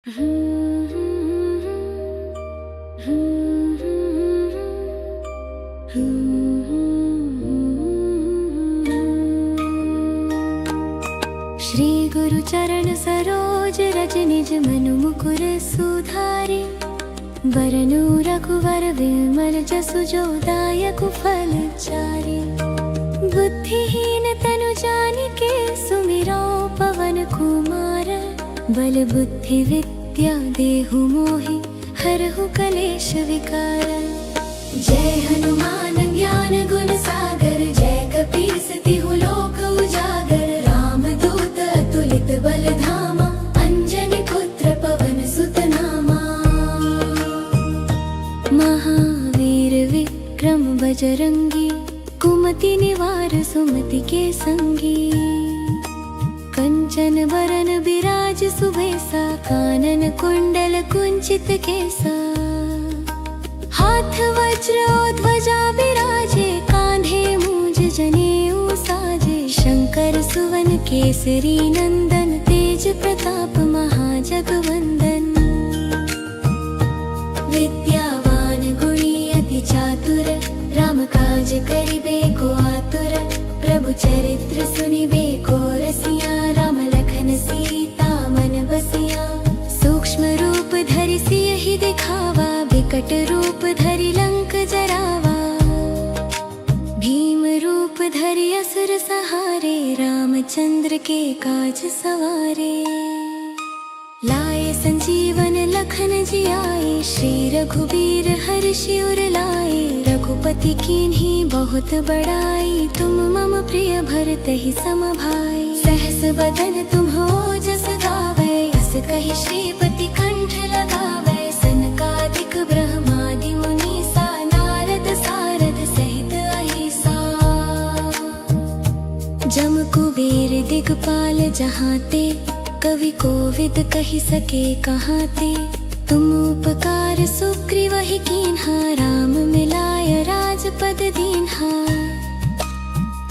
श्री गुरु चरण सरोज रज निज मनु मुकुर सुधारि। बरनु रघुवर विमल जसु जो दायक फल चारि। बुद्धिहीन तनु जानिके सुमिरो पवन कुमार। बल बुद्धि विद्या देहु मोहि हरहु कलेश विकार। जय हनुमान ज्ञान गुण सागर। जय कपीस तिहु लोक उजागर। राम दूत अतुलित बल धामा। अंजनी पुत्र पवन सुत नामा। महावीर विक्रम बजरंगी। कुमति निवार सुमति के संगी। कंचन बरन बिराज सुबेसा। कानन कुंडल कुंचित केसा। हाथ वज्र और ध्वजा बिराजे। कांधे मूंज जनेऊ साजे। शंकर सुवन केसरी नंदन। तेज प्रताप महाजगवंदन। विद्यावान गुणी अति चातुर। राम काज करिबे को आतुर। प्रभु चरित्र सुनिबे को रसिया। राम लखन सीता मन बसिया। सूक्ष्म रूप धरि सियहि दिखावा। विकट रूप धरि लंक जरावा। भीम रूप धरि असुर सहारे। रामचंद्र के काज सवारे। लाए संजीवन लखन जियाए। श्री रघुबीर हर्षि उर लाए। रघुपति कीन्ही बहुत बड़ाई। तुम मम प्रिय भरतहि सम भाई। सहस बदन तुम्हरो जस गावै। अस कहि श्रीपति कंठ लगावै। सनकादिक ब्रह्मादि मुनीसा। नारद सारद सहित अहिसा। जम कुबेर दिगपाल जहाते। कवि कोविद कहि सके कहाते। तुम उपकार सुग्रीवहि कीन्हा। राम मिलाय राजपद दीन्हा।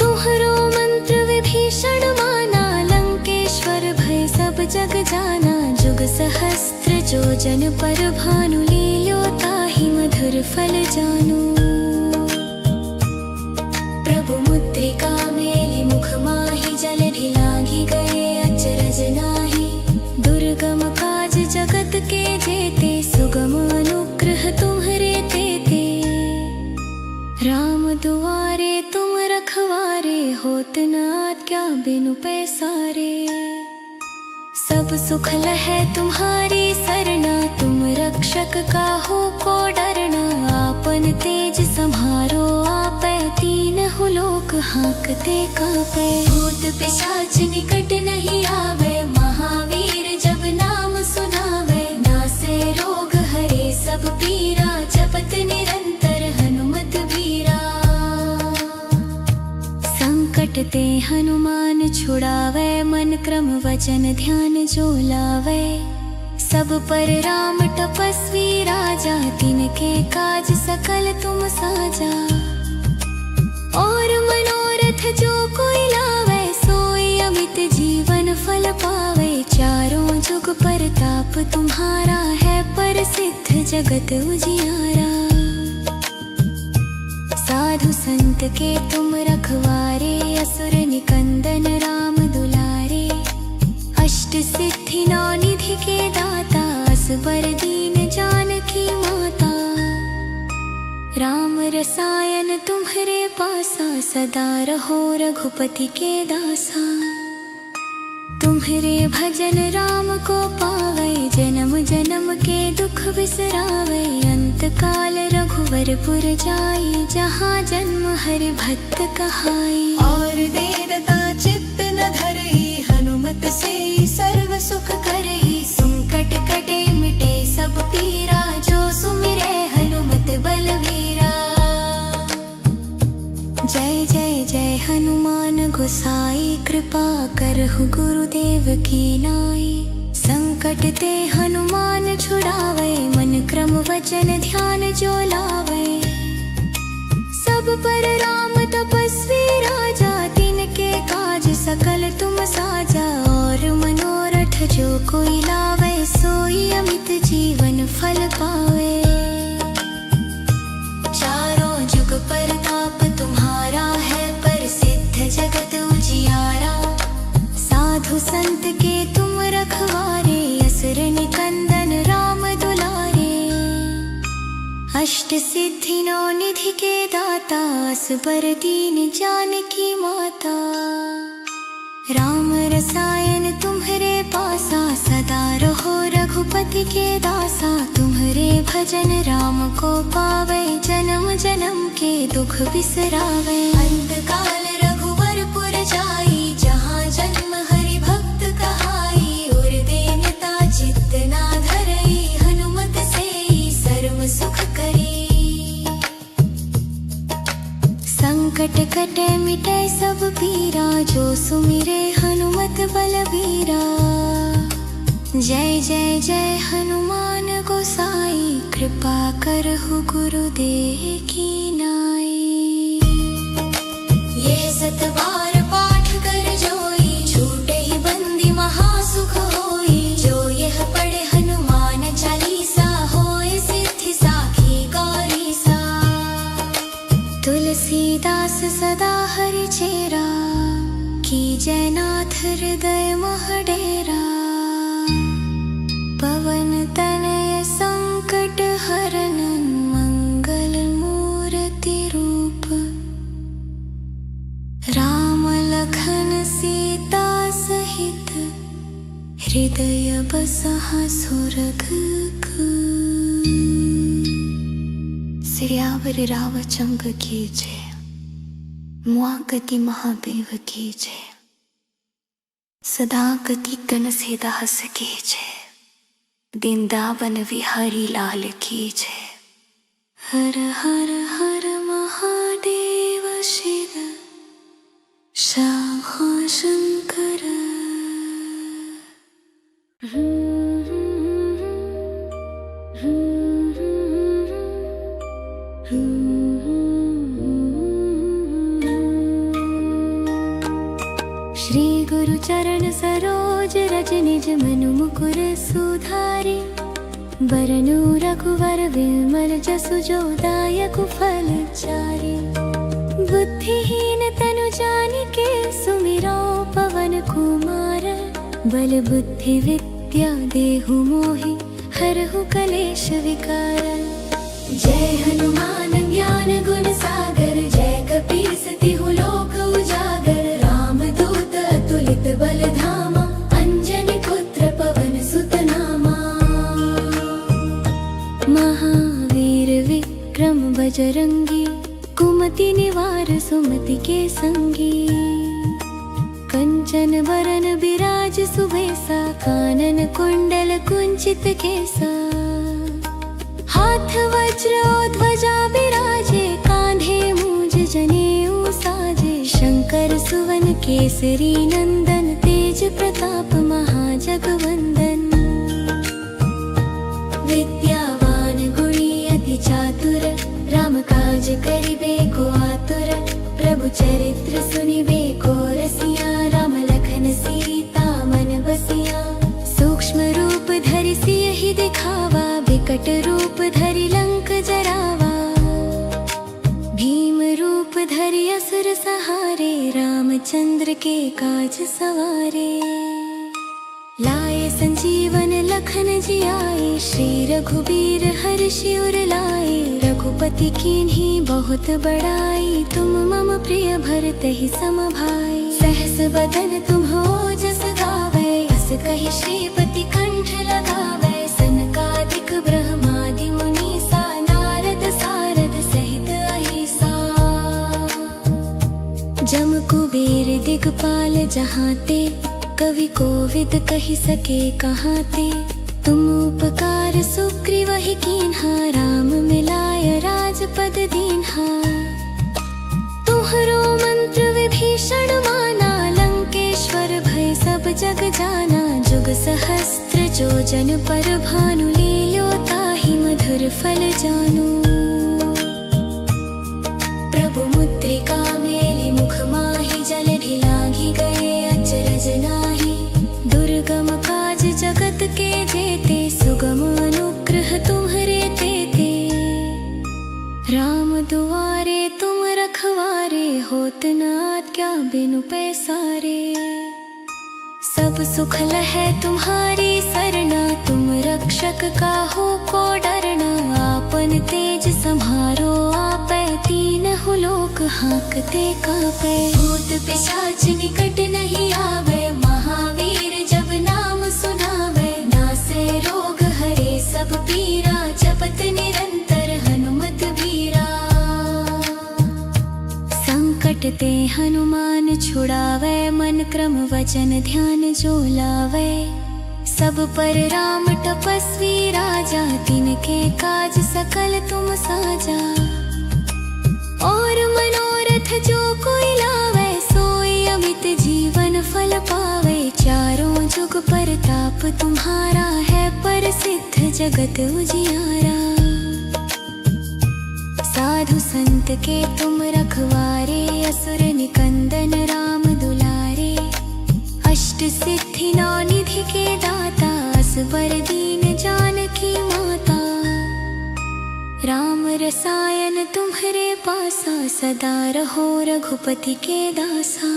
तुम्हरो मंत्र विभीषण माना। लंकेश्वर भय सब जग जाना। जुग सहस्त्र जो जन पर भानु। लील्यो ताहि मधुर फल जानू। प्रभु मुद्रिका मेलि मुख माहि। जलधि लांघि गए अचरज नाहि। दुर्गम काज जगत के जेते। सुगम अनुग्रह तुम्हरे तेते। राम दुआरे तुम रखवारे। होत न आज्ञा बिनु पैसारे। सब सुख लहै तुम्हारी सरना। तुम रक्षक काहू को डरना। आपन तेज सम्हारो आपै। तीनहु लोक हांकते कांपै। भूत पिशाच निकट नहीं आवे। महावीर जब नाम सुनावे। नासे रोग हरे सब पीरा। जपत निरंतर हनुमत बीरा। संकट ते हनुमान छुड़ावे। मन क्रम वचन ध्यान जो लावे। सब पर राम तपस्वी राजा। तिनके काज सकल तुम साजा। और मनोरथ जो कोई लावे। सोई अमित जीवन फल पावे। चारों जुग परताप तुम्हारा है। प्रसिद्ध जगत उजियारा। साधु संत के तुम रखवारे। असुर निकंदन राम दुलारे। अष्ट सिद्धि नौ निधि के दाता। असबर दीन जानकी माता। राम रसायन तुम्हरे पासा। सदा रहो रघुपति के दासा। तुम्हरे भजन राम को पावै। जन्म जन्म के दुख बिसरावै। अंत काल रघुवर पुर जाई। जहाँ जन्म हरि भक्त कहाई। और देवता चित्त न धरई। हनुमत से सर्व सुख करई। संकट कटे मिटे सब पीरा। जो सुमिरै हनुमत बलवीरा। जय जय जय हनुमान गोसाई। कृपा करहु गुरुदेव की नाई। संकट ते हनुमान छुड़ावे। मन क्रम वचन ध्यान जो लावे। सब पर राम तपस्वी राजा। तिनके काज सकल तुम साजा। और मनोरथ जो कोई लावे। सोई अष्ट सिद्धि नौ निधि के दाता असबर दीन जानकी माता। राम रसायन तुम्हारे पासा सदा रहो रघुपति के दासा। तुम्हारे भजन राम को पावे जन्म जन्म के दुख बिसरावे। अंत काल रघुवर पुर जाई जहाँ जन्म हरि भक्त कहाई। और देनता चित्त ना धरई हनुमत से सर्व सुख करी। संकट कटे मिटे सब पीरा जो सुमिरे हनुमत बलबीरा। जय जय जय हनुमान गोसाई कृपा करहु गुरुदेव की नाई। ये सत बार पाठ कर जोई छूटे ही बंदी महासुख होई। जो यह पढ़े हनुमान चालीसा होए सिद्धि साखी गौरीसा। तुलसीदास सदा हरि चेरा कीजय नाथ हृदय मह डेरा। पवन तनय संकट हरन मंगल मूर्ति रूप। राम लखन सीता सहित हृदय बसहा सुरघ। सियावर रामचंद्र की जय। मुआगति महादेव की जय। सदा गति गण सेदास की जय। वृंदावन विहारी लाल की जय। हर हर हर महादेव शिव शंभो शंकर। श्री गुरु चरण सरोज रज निज मनु मुकुर सुधारि। बरनु रघुवर विमल जसु जो दायक फल चारि। बुद्धिहीन तनु जानिके सुमिरो पवन कुमार। बल बुद्धि विद्या देहु मोहि हरहु कलेश विकार। जय हनुमान ज्ञान गुण सागर। जय कपीस तिहु लोक उजागर। राम दूत अतुलित बल धामा। अंजनी पुत्र पवन सुत नामा। महावीर विक्रम बजरंगी। कुमति निवार सुमति के संगी। कंचन बरन बिराज सुबेसा। कानन कुंडल कुंचित केसा। हाथ वज्र ध्वजा बिराजे। कांधे मूंज जनेऊ साजे। शंकर सुवन केसरी नंदन। तेज प्रताप महाजगवंदन। विद्यावान गुणी अति चातुर। राम काज करिबे को आतुर। प्रभु चरित्र सुनिबे को रसिया। राम लखन सीता मन बसिया। सूक्ष्म रूप धरि सियहि दिखावा। विकट रूप धरि लंक जरावा। भीम रूप धरि असुर सहारे। रामचंद्र के काज सवारे। लाए संजीवन लखन जियाए। श्री रघुबीर हर्षि उर लाए। रघुपति कीन्ही बहुत बड़ाई। तुम मम प्रिय भरतहि सम भाई। सहस बदन तुम्हरो जस गावै। अस कहि श्रीपति कंठ लगावै। सनकादिक ब्रह्मादि मुनीसा। नारद सारद सहित अहिसा। जम कुबेर दिगपाल जहाते। कवि कोविद कहि सके कहाते। तुम उपकार सुग्रीवहि कीन्हा। राम मिलाय राजपद दीन्हा। तुम्हरो मंत्र विभीषण माना। लंकेश्वर भय सब जग जाना। जुग सहस्त्र जो जन पर भानु। लील्यो ताहि मधुर फल जानू। प्रभु मुद्रिका मेलि मुख माहि। जल ढिलांघि गए अचरज नाही। दुर्गम काज जगत के जेते। सुगम अनुग्रह तुम्हरे तेते। राम दुआरे तुम रखवारे। होत न आज्ञा बिनु पैसारे। सब सुख लहै तुम्हारी सरना। तुम रक्षक काहू को डरना। आपन तेज संभाल हाँकते कापे। भूत पिशाच निकट नहीं आवे, महावीर जब नाम सुनावे। नासे रोग हरे सब पीरा, जपत निरंतर हनुमत बीरा। संकट ते हनुमान छुड़ावे, मन क्रम वचन ध्यान जो लावे। सब पर राम तपस्वी राजा, तिनके काज सकल तुम साजा। और मनोरथ जो कोई लावे, सोई अमित जीवन फल पावे। चारों जुग परताप तुम्हारा है, प्रसिद्ध जगत उजियारा। साधु संत के तुम रखवारे, असुर निकंदन राम दुलारे। अष्ट सिद्धि नौ निधि के दाता, असवर दीन जानकी माता। राम रसायन तुम्हारे पासा, सदा रहो रघुपति के दासा।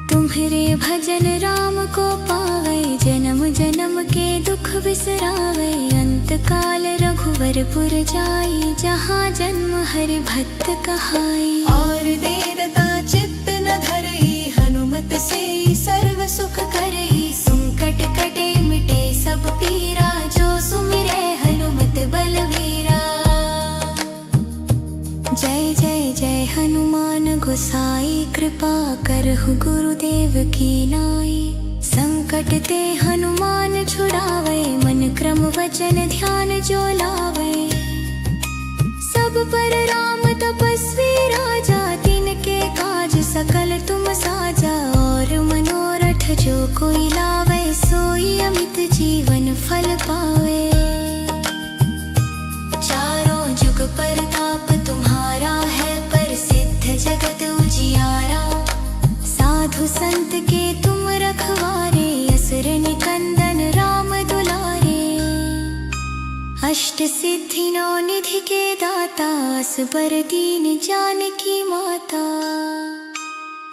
तुम्हारे भजन राम को पावे, जन्म जन्म के दुख बिसरावे। अंत काल रघुवरपुर जाई, जहाँ जन्म हरि भक्त कहाई। और देरता चित्त न धरई, हनुमत से सर्व सुख करई। संकट कटे मिटे सब पीरा, जो सुमिरे हनुमत बलवीरा। जय जय जय हनुमान गोसाई, कृपा करहु गुरुदेव की नाई। संकट ते हनुमान छुड़ावे, मन क्रम वचन ध्यान जो लावे। सब पर राम तपस्वी राजा, तिनके काज सकल तुम साजा। और मनोरथ जो कोई लावे, सोई अमित जीवन फल पावे। चारों जुग परताप तुम्हारा है, प्रसिद्ध जगत उजियारा। साधु संत के तुम रखवारे, असुर निकंदन राम दुलारे। अष्ट सिद्धि नौ निधि के दाता, असबर दीन जानकी माता।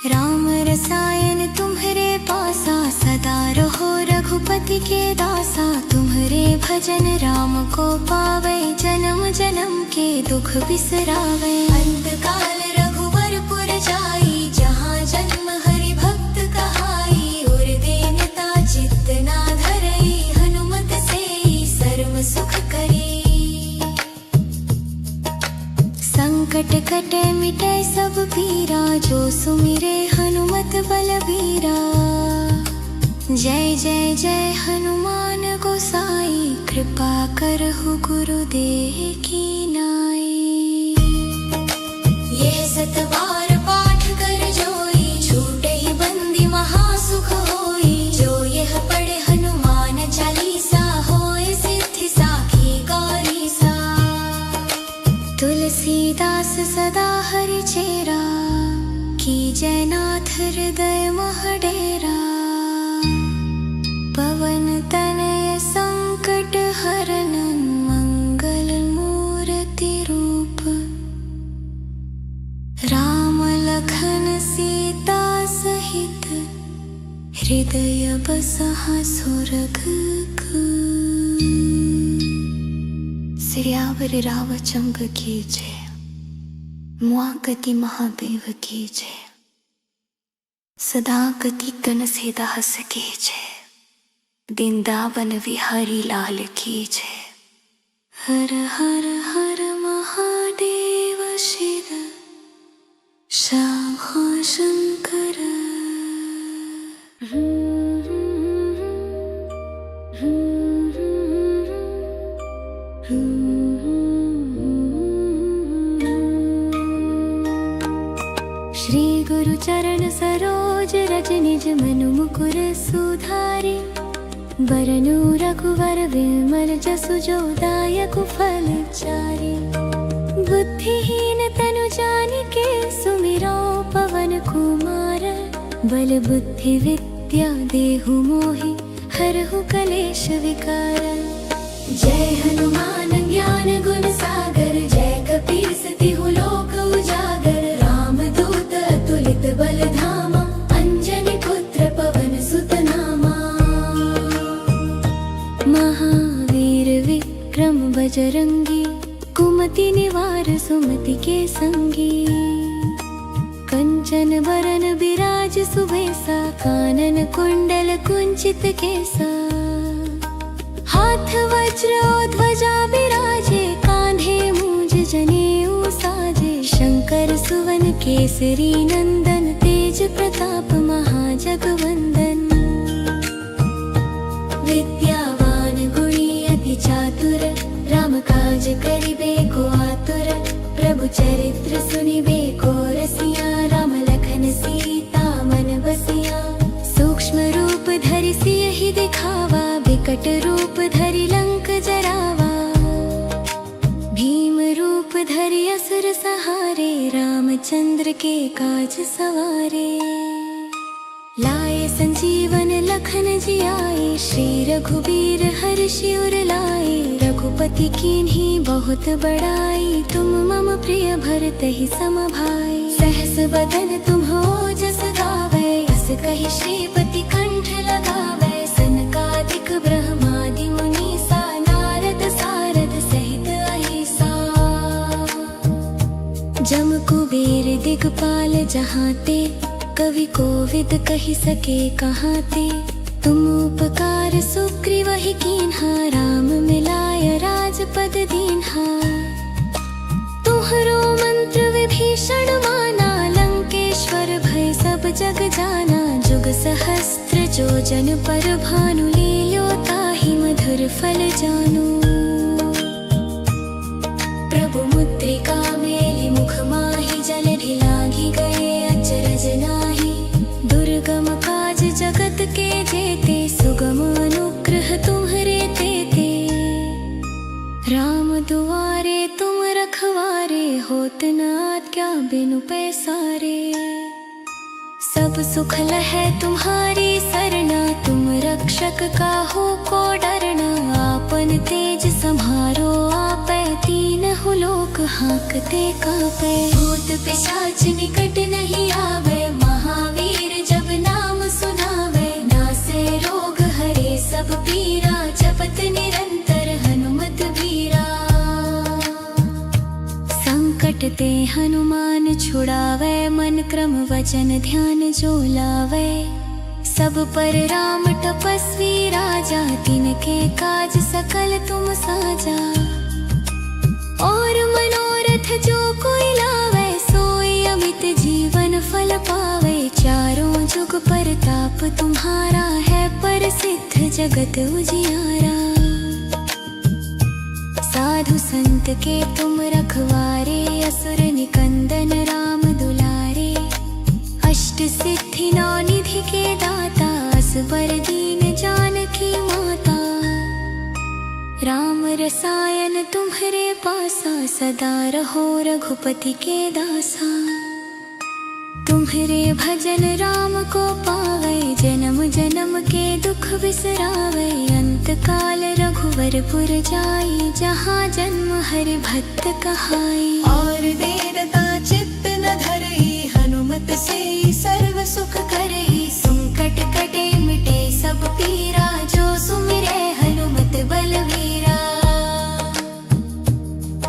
राम रसायन तुम्हारे पासा, सदा रहो रघुपति के दासा। तुम्हारे भजन राम को पावे, जन्म जन्म के दुख बिसरावे। अंत काल रघुवरपुर जाई, जहाँ जन्म हरि भक्त कहाई। और दीनता चित्त ना धरई, हनुमत से सर्व सुख करी। संकट कटे मिटे सब पीरा, जो सुमिरे हनुमत बलबीरा। जय जय जय हनुमान गोसाई, कृपा करहु गुरुदेव की नाई। ये सत बार पाठ कर जोई, छूटे ही बंदी महासुख होई। जो यह पढ़े हनुमान चालीसा, होए सिद्धि साखी गौरी सा। तुलसीदास सदा हरि चेरा, कीजय नाथ हृदय मह डेरा। पवन तनय संकट हरनन, मंगल मूर्ति रूप। राम लखन सीता सहित, हृदय बसहा सुरगुकु। सियावर रामचंद्र की जय, मुआगति महादेव की जय। सदा गति कन दास की जय, वृंदावन विहारी लाल की जय। हर हर हर महादेव शिव शंभो शंकर। श्री गुरु चरण सरोज रज, निज मनु मुकुर सुधारि। बरनु रघुवर विमल जसु, जो दायक फल चारि। बुद्धिहीन तनु जानिके, सुमिरो पवन कुमार। बल बुद्धि विद्या देहु मोहि, हरहु कलेश विकार। जय हनुमान ज्ञान गुण सागर, जय कपीस तिहु लोक उजागर। राम दूत अतुलित बल धामा, अंजनी पुत्र पवन सुत नामा। महावीर विक्रम बजरंगी, कुमति निवार सुमति के संगी, कंचन बरन विराज सुबेसा, कानन कुंडल कुंचित केसा, हाथ वज्र और ध्वजा विराजे, कांधे मूंज जनेऊ साजे, शंकर सुवन केसरी नंदन, तेज प्रताप महाजगवंदन, विद्यावान गुणी अति चातुर, राम काज करिबे को आतुर, प्रभु चरित्र सुनिबे को रसिया, राम लखन सीता मन बसिया, सूक्ष्म रूप धरि सियहि दिखावा, विकट रूप धरि लंक जरावा, भीम रूप धरि असुर सहारे, रामचंद्र के काज सवारे, लाए संजीवन लखन जियाए, श्री रघुबीर हर्षि उर लाए, रघुपति कीन्ही बहुत बड़ाई, तुम मम प्रिय भरतहि सम भाई, सहस बदन तुम्हो जस गावे, अस कहि श्रीपति कंठ लगावे, सनकादिक ब्रह्मादि मुनीसा, नारद सारद सहित अहिसा, जम कुबेर दिगपाल जहाते, कवि कोविद कहि सके कहाते, तुम उपकार सुग्रीवहि कीन्हा, राम मिलाय राजपद दीन्हा, तुम्हरो मंत्र विभीषण माना, लंकेश्वर भय सब जग जाना, जुग सहस्त्र जो जन पर भानु, लील्यो ताहि मधुर फल जानू, प्रभु मुद्रिका मेलि मुख माहि, जल ढिलांघि गए अचरज नाहि, दुर्गम काज जगत के जेते, सुगम अनुग्रह तुम्हरे तेते, राम दुआरे तुम रखवारे, होत न आज्ञा बिनु पैसारे, सब सुख लहै तुम्हारी सरना, तुम रक्षक काहू को डरना, आपन तेज सम्हारो आपै, तीनहु लोक हांकते कांपै, भूत पिशाच निकट नहीं आवे, महावीर जब नाम सुनावे, नासे रोग हरे सब पीरा, जपत निरंतर हनुमत बीरा, संकट ते हनुमान छुड़ावे, मन क्रम वचन ध्यान जो लावे, सब पर राम तपस्वी राजा, तिनके काज सकल तुम साजा, और मनोरथ जो कोई लावे, सोई अमित जीवन फल पावे, चारों जुग परताप तुम्हारा है, प्रसिद्ध जगत उजियारा, साधु संत के तुम रखवारे, असुर निकंदन राम दुलारे, अष्ट सिद्धि नौ निधि के दाता, असबर दीन जानकी माता, राम रसायन तुम्हरे पासा, सदा रहो रघुपति के दासा, तुम्हरे भजन राम को पावे, जन्म जन्म के दुख बिसरावे, अंत काल रघुवरपुर जाई, जहाँ जन्म हरि भक्त कहाई, और देरता चित्त न धरई, हनुमत से सर्व सुख करई, संकट कटे मिटे सब पीरा, जो सुमिरे हनुमत बलवीरा,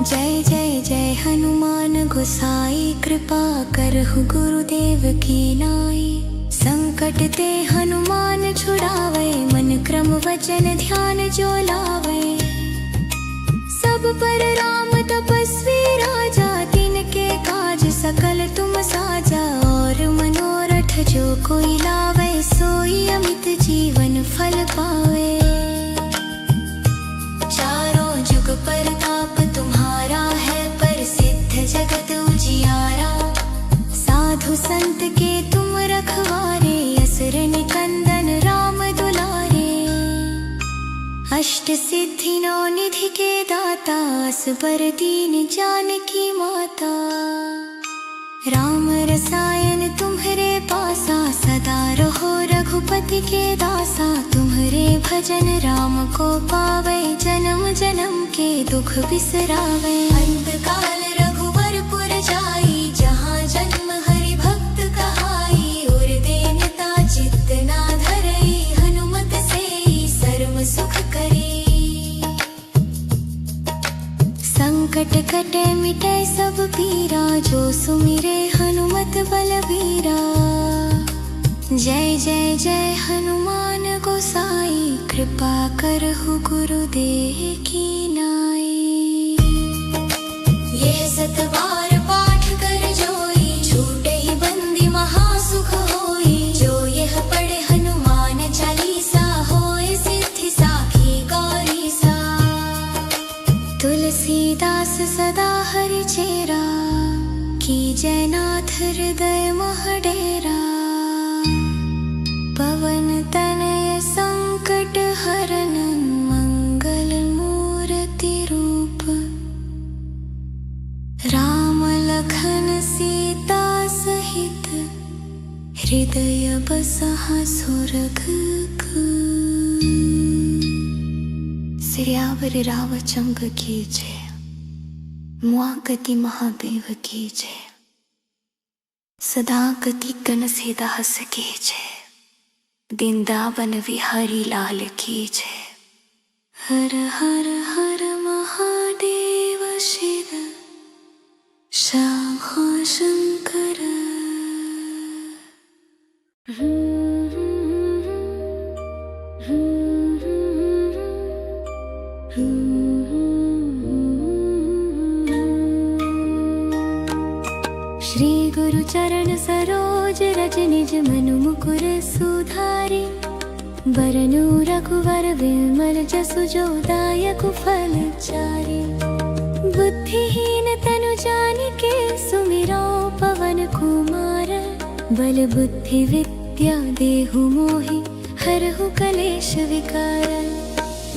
जय जय जय हनुमान गोसाई, कृपा करहु गुरुदेव की नाई, संकट ते हनुमान छुड़ावे, मन क्रम वचन ध्यान जो लावे, सब पर राम तपस्वी राजा, तिनके काज सकल तुम साजा, और मनोरथ जो कोई लावे, सोई अमित जीवन फल पावे, चारों जुग परताप तुम्हारा है, प्रसिद्ध जगत उजियारा, साधु संत के तुम रखवारे, असुर निकंदन राम दुलारे, अष्ट सिद्धि नौ निधि के दाता, असबर दीन जानकी माता, राम रसायन तुम्हरे पासा, सदा रहो रघुपति के दासा, तुम्हरे भजन राम को पावे, जन्म जन्म के दुख बिसरावे, अंत काल रघुवरपुर जाई, जहाँ जन्म हरि भक्त कहाई, और देनता चित्त ना धरई, हनुमत से सर्व सुख करी, संकट कटे मिटे सब पीरा, जो सुमिरे हनुमत बलबीरा। जय जय जय हनुमान गोसाई, कृपा करहु गुरुदेव की नाई। ये सतबार पाठ कर जोई, छूटे ही बंदी महासुख होई। जो यह पढ़े हनुमान चालीसा, होए सिद्धि साखी गौरी सा। तुलसीदास सदा हरि चेरा, कीजय नाथ हृदय मह डेरा। पवन तनय संकट हरन, मंगल मूर्ति रूप। राम लखन सीता सहित, हृदय बसहा सुरघ। सियावर रामचंद्र की जय, मुआगति महादेव की जय। सदा गति कन सीदास की जय, वृंदावन विहारी लाल की जय। हर हर हर महादेव शिव शंभो शंकर। श्री गुरु चरण सरोज रज, निज मनु मुकुर सुधारि। बरनु रघुवर विमल जसु, जो दायकु फल चारि। बुद्धिहीन तनु जानिके, सुमिरो पवन कुमार। बल बुद्धि विद्या देहु मोहि, हरहु कलेश विकार।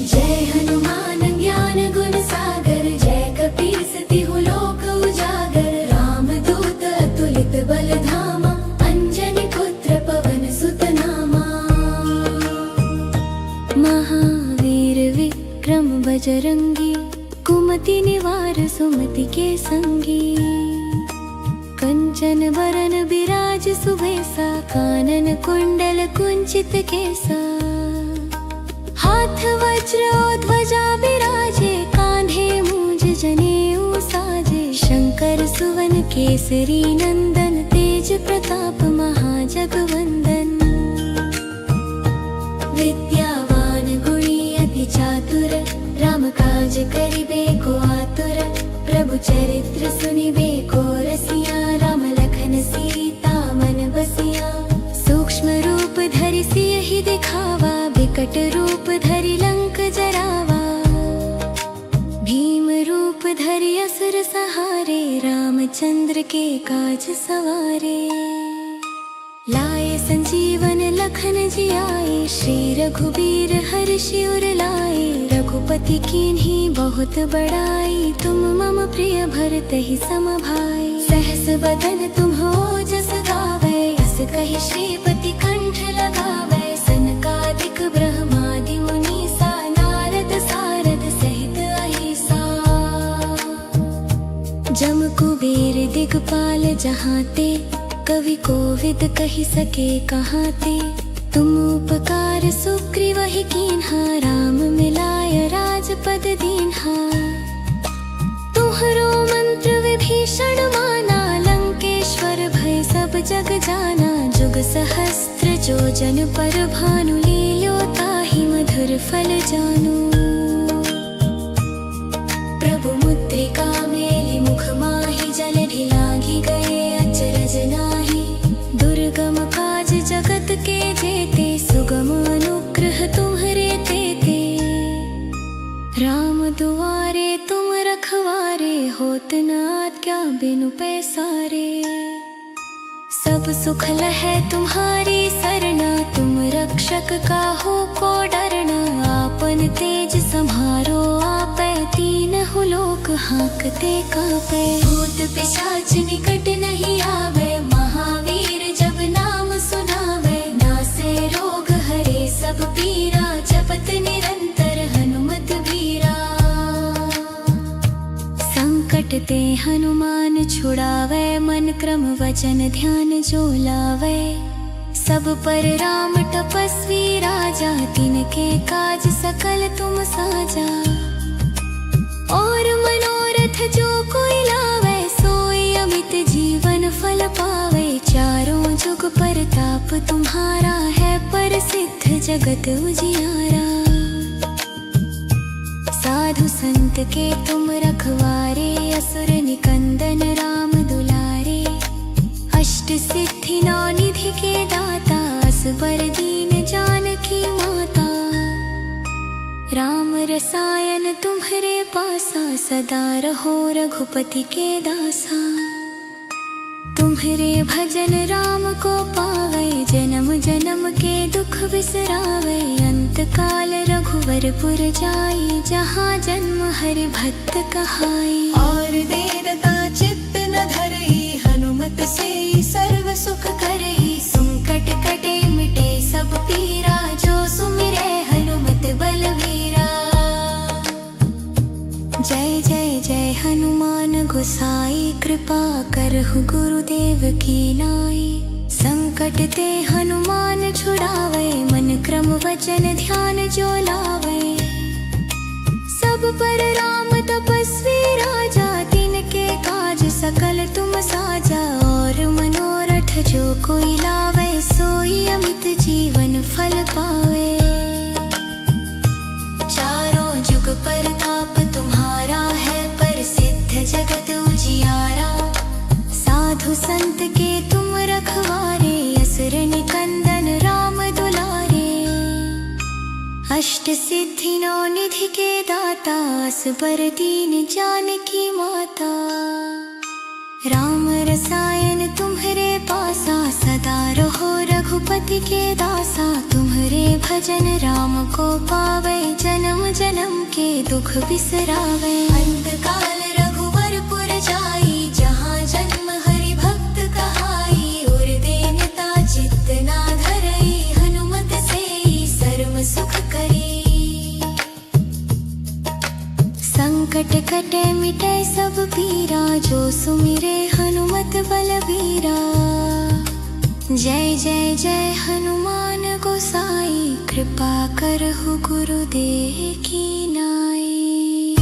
जय हनुमान ज्ञान गुण सागर, जय कपीस तिहु लोक उजागर। रामदूत अतुलित बल धामा, अंजनी पुत्र पवन सुत नामा। महावीर विक्रम बजरंगी, कुमति निवार सुमति के संगी। कंचन वरन बिराज सुबेसा, कानन कुंडल कुंचित केसा। हाथ वज्र ध्वजा बिराजे, कांधे मूंज जनेऊ साजे। शंकर सुवन केसरी नंदन, तेज प्रताप महाजगवंदन। विद्यावान गुणी अति चातुर, राम काज करिबे को आतुर। प्रभु चरित्र सुनिबे को रसिया, राम लखन सीता मन बसिया। सूक्ष्म रूप धरि सियहि दिखावा, विकट रूप धरि लंक जरावा। भीम रूप धरि असुर सहारे, रामचंद्र के काज सवारे। लाए संजीवन लखन जियाए, श्री रघुबीर हर्षि उर लाए। रघुपति कीन्ही बहुत बड़ाई, तुम मम प्रिय भरतहि सम भाई। सहस बदन तुम्हरो जस गावै, अस कहि श्रीपति कंठ लगावै। सनकादिक ब्रह्मादि मुनीसा, नारद सारद सहित अहिसा। जम कुबेर दिगपाल जहाते, कवि कोविद कहि सके कहाते। तुम उपकार सुग्रीवहि कीन्हा, राम मिलाय राजपद दीन्हा। तुम्हरो मंत्र विभीषण माना, लंकेश्वर भय सब जग जाना। जुग सहस्त्र जो जन पर भानु, लील्यो ताहि मधुर फल जानू। प्रभु मुद्रिका मेलि मुख माहि, जलधि लांघि गए अचरज नाहि। दुर्गम काज जगत के जेते, सुगम अनुग्रह तुम्हरे तेते। राम दुआरे तुम रखवारे, होत न आज्ञा बिनु पैसारे। सब सुख लहै तुम्हारी सरना, तुम रक्षक काहू को डरना। आपन तेज सम्हारो आपै, तीनहु लोक हांकते कांपै। भूत पिशाच निकट नहीं आवे, महावीर जब नाम सुनावे। नासे रोग हरे सब पीरा, जपत निरंतर हनुमत बीरा। संकट ते हनुमान छुड़ावे, मन क्रम वचन ध्यान जो लावे। सब पर राम तपस्वी राजा, तिनके काज सकल तुम साजा। और मनोरथ प्रताप तुम्हारा है प्रसिद्ध जगत उजियारा। साधु संत के तुम रखवारे, असुर निकंदन राम दुलारे। अष्ट सिद्धि नौ निधि के दाता, असबर दीन जानकी माता। राम रसायन तुम्हारे पासा, सदा रहो रघुपति के दासा। तुम्हारे भजन राम को पावे, जन्म जन्म के दुख बिसरावे। अंत काल रघुवरपुर जाई, जहाँ जन्म हरि भक्त कहाई। और देवता चित्त न धरई, हनुमत से सर्व सुख करई। संकट कटे मिटे सब पीरा, जो सुमिरे हनुमत बलवीरा। जय जय जय हनुमान गोसाई, कृपा करहु गुरुदेव की नाई। संकट ते हनुमान छुड़ावे, मन क्रम वचन ध्यान जो लावे। सब पर राम तपस्वी राजा, तिनके काज सकल तुम साजा। और मनोरथ जो कोई लावे, सोई अमित जीवन फल पावे। चारों जुग प्रताप तुम्हारा है प्रसिद्ध जगत उजियारा। साधु संत के तुम रखवारे, असुर निकंदन राम दुलारे। अष्ट सिद्धि नौ निधि के दाता, असबर दीन जानकी माता। राम रसायन तुम्हारे पासा, सदा रहो रघुपति के दासा। तुम्हारे भजन राम को पावे, जन्म जन्म के दुख बिसरावे। अंत काल रघुवरपुर जाई, जहाँ जन्म हरि भक्त कहाई। और देवता चित्त न धरई, हनुमत से सर्व सुख करी। संकट कटे मिटे सब पीरा, जो सुमिरे हनुमत बलवीरा। जय जय जय हनुमान गोसाई, कृपा करहु गुरुदेव की नाई।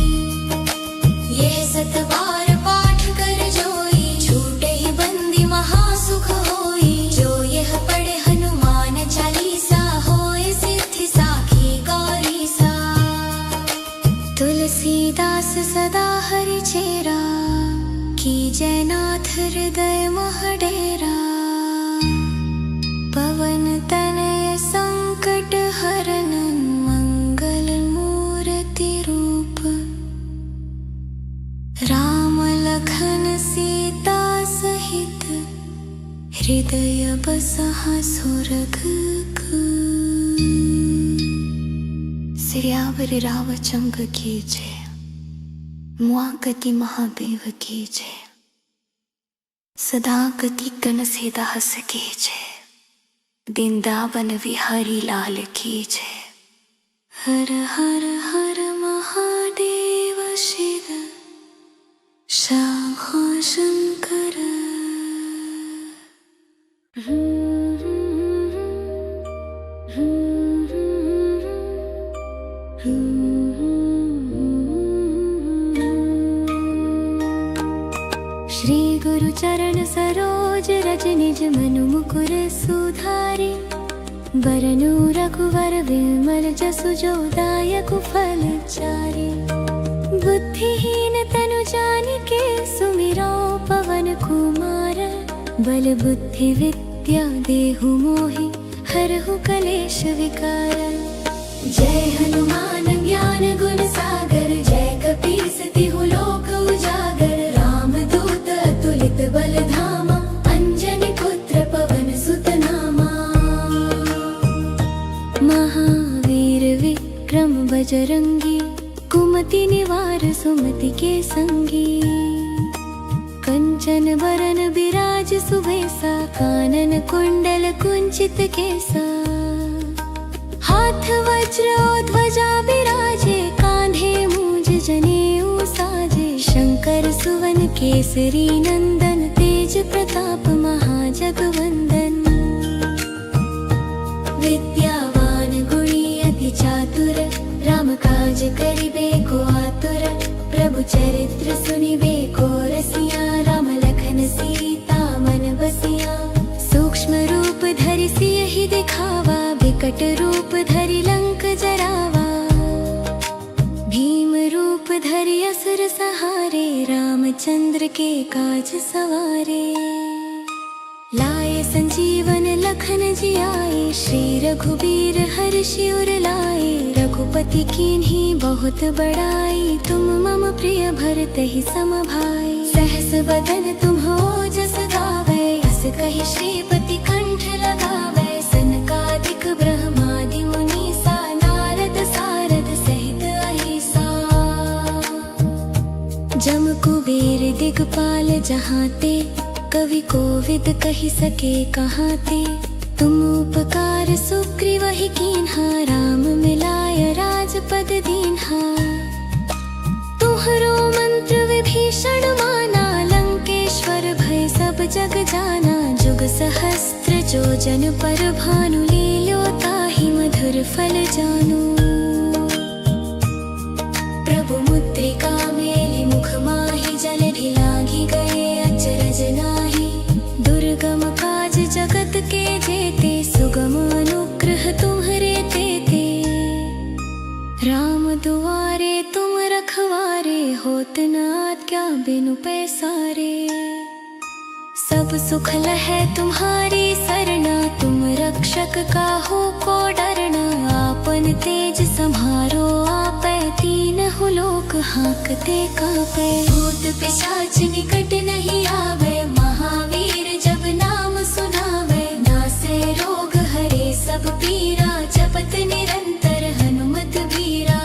ये सत बार पाठ कर जोई, छूटे ही बंदी महासुख होई। जो यह पढ़े हनुमान चालीसा, होए सिद्धि साखी गौरीसा। तुलसीदास सदा हरि चेरा, कीजय नाथ हृदय मह डेरा। पवन तनय संकट हरन, मंगल मूर्ति रूप। राम लखन सीता सहित, हृदय बसहा सुरग। सियावर रामचंद्र की जय, मुआगति महादेव की जय। सदा गति कन सीदास की जय, वृंदावन विहारी लाल की जय। हर हर हर महादेव शिव शंभो शंकर। श्री गुरु चरण सरोज रज, निज मनु मुकुर सुधारि। बरनु रघुवर विमल जसु, जो दायक फल चारि। बुद्धिहीन तनु जानिके, सुमिरो पवन कुमार। बल बुद्धि विद्या देहु मोहि, हरहु कलेश विकार। जय हनुमान ज्ञान गुण सागर, जय कपीस तिहु लोक उजागर। राम दूत अतुलित बल धामा, अंजनी पुत्र पवन सुत नामा। महावीर विक्रम बजरंगी, कुमति निवार सुमति के संगी। कंचन बरन बिराज सुबेसा, कानन कुंडल कुंचित केसा। हाथ वज्र और ध्वजा बिराजे, कांधे मूंज जनेऊ साजे। शंकर सुवन केसरी नंदन, तेज प्रताप महाजगवंदन। विद्यावान गुणी अति चातुर, राम काज करिबे को आतुर। प्रभु चरित्र सुनिबे को रसिया, राम लखन सीता मन बसिया। सूक्ष्म रूप धरि धरि असुर सहारे, रामचंद्र के काज सवारे। लाए संजीवन लखन जियाए, श्री रघुबीर हर्षि उर लाए। रघुपति कीन्ही बहुत बड़ाई, तुम मम प्रिय भरतहि सम भाई। सहस बदन तुम्हो जस गावै, अस कहि श्रीपति कंठ लगावै। सनकादिक ब्रह्मादि मुनीसा, नारद सारद सहित अहिसा। जम कुबेर दिगपाल जहाते, कवि कोविद कहि सके कहाते। तुम उपकार सुग्रीवहि कीन्हा, राम मिलाय राजपद दीन्हा। तुम्हरो मंत्र विभीषण माना, लंकेश्वर भय सब जग जाना। जुग सहस्त्र जो जन पर भानु, लील्यो ताहि मधुर फल जानू। प्रभु मुद्रिका मेलि मुख माहि, जलधि लागी गए अचरज नाहि। दुर्गम काज जगत के जेते, सुगम अनुग्रह तुम्हरे तेते। राम दुआरे तुम रखवारे, होत न आज्ञा बिनु पैसारे। सब सुख लहै तुम्हारी सरना, तुम रक्षक काहू को डरना। आपन तेज सम्हारो आपै, तीनहु लोक हांकते कांपै। भूत पिशाच निकट नहीं आवे, महावीर जब नाम सुनावे। नासै रोग हरे सब पीरा, जपत निरंतर हनुमत बीरा।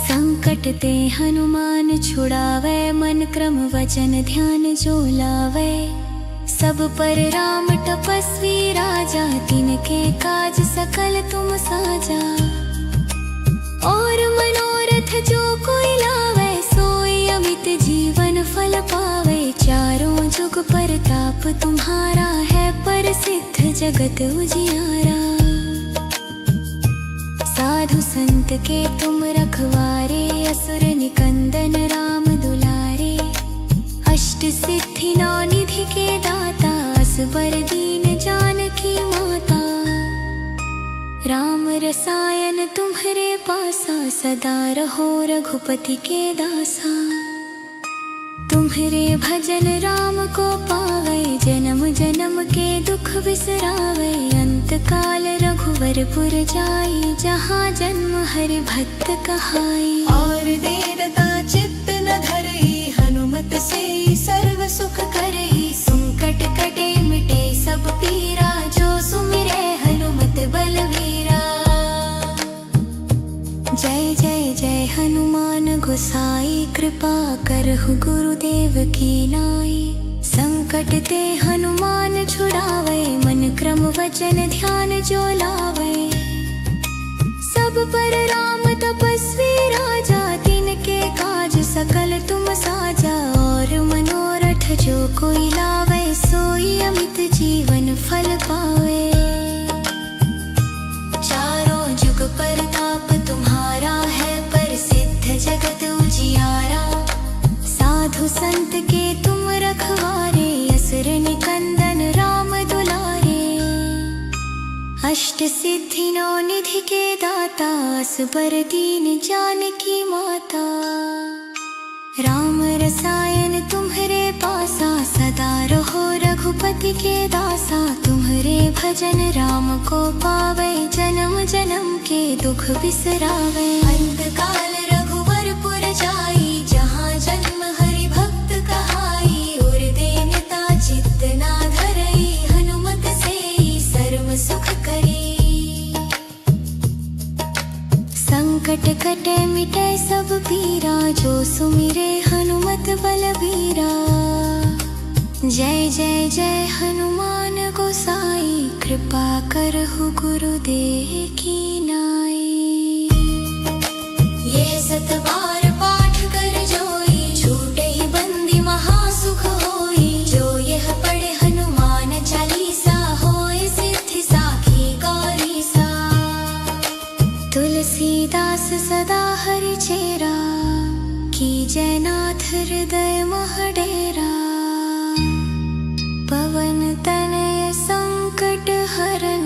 संकट ते हनुमान छुड़ावे, मन क्रम वचन ध्यान जो लावे। सब पर राम तपस्वी राजा, तिनके काज सकल तुम साजा। और मनोरथ जो कोई लावे, सोई अमित जीवन फल पावे। चारों जुग परताप तुम्हारा है, प्रसिद्ध जगत उजियारा। साधु संत के तुम रखवारे, असुर निकंदन राम दुलारे। अष्ट सिद्धि नौ निधि के दाता, असबर दीन जानकी माता। राम रसायन तुम्हरे पासा, सदा रहो रघुपति के दासा। तुम्हरे भजन राम को पावे, जन्म जन्म के दुख बिसरावे। अंत काल रघुवरपुर जाई, जहाँ जन्म हरि भक्त कहाई। और देवता चित्त न धरई, हनुमत से सर्व सुख करई। संकट कटे मिटे सब पीरा, जो सुमिरै हनुमत बलवीरा। जय जय जय हनुमान गोसाई, कृपा करहु गुरुदेव की नाई। संकट ते हनुमान छुड़ावे, मन क्रम वचन ध्यान जो लावे। सब पर राम तपस्वी राजा, तिनके काज सकल तुम साजा। और मनोरथ जो कोई लावे, सोई अमित जीवन फल पावे। चारों जुग परताप तुम्हारा है, प्रसिद्ध जगत उजियारा। साधु संत के तुम रखवारे, असुर निकंदन राम दुलारे। अष्ट सिद्धि नौ निधि के दाता, असबर दीन जानकी माता। राम रसायन तुम्हरे पासा, सदा रहो रघुपति के दासा। तुम्हरे भजन राम को पावे, जन्म जन्म के दुख बिसरावे। अंत काल रघुवरपुर जाई, जहाँ जन्म हरि भक्त कहाई। और देवता चित्त ना धरई, हनुमत से सर्व सुख करी। संकट कटे मिटे सब पीरा, जो सुमिरे हनुमत बलबीरा। जय जय जय हनुमान गोसाई, कृपा करहु गुरुदेव की नाई। ये सत बार पाठ कर जोई, छूटे ही बंदी महासुख होई। जो यह पढ़े हनुमान चालीसा, होए सिद्धि साखी गौरीसा। तुलसीदास सदा हरि चेरा, कीजय नाथ हृदय मह डेरा। पवन तनय संकट हरन,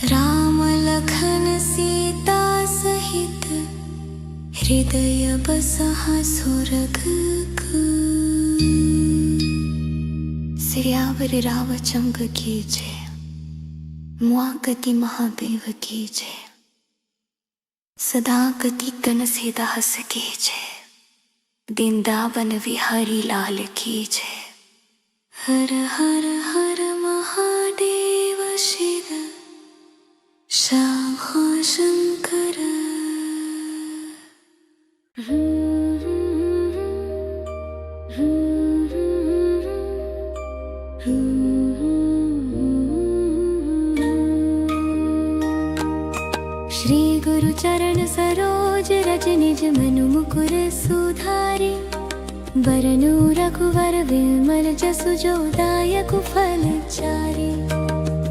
राम लखन सीता सहित हृदय बसहा स्वर्ग। सियावर रामचंद्र की जय। मुआगति महादेव की जय। सदा गति कन सीदास की जय। वृंदावन विहारी लाल की जय। हर हर हर महादेव शिव शंभो शंकर। श्री गुरु चरण सरोज रज निज मनु मुकुर सुधारे। वरनु रघुवर विमल जसु जो दायक फल चारे।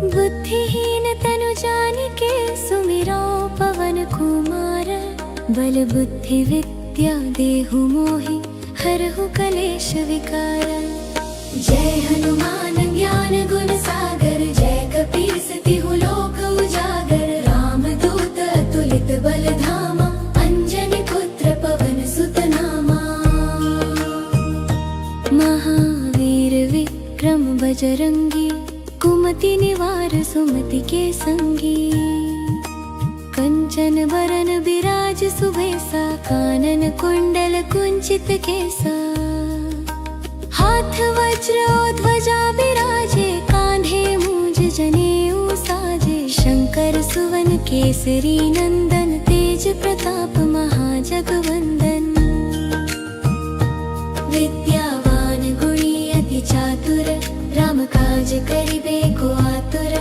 बुद्धिहीन तनु जानिके सुमिरो पवन कुमार। बल बुद्धि विद्या देहु मोहि हरहु कलेश विकार। जय हनुमान ज्ञान गुण सागर। जय कपीस तिहु लोक उजागर। राम दूत अतुलित बल धामा। अंजनी पुत्र पवन सुत नामा। महावीर विक्रम बजरंगी। कुमति निवार सुमति के संगी। कंचन बरन बिराज सुबेसा। कानन कुंडल कुंचित केसा। हाथ वज्र ध्वजा बिराजे। कांधे मूंज जनेऊ साजे। शंकर सुवन केसरी नंदन। तेज प्रताप महाजगवंदन। विद्यावान गुणी अति चातुर। राम काज करिबे को आतुर।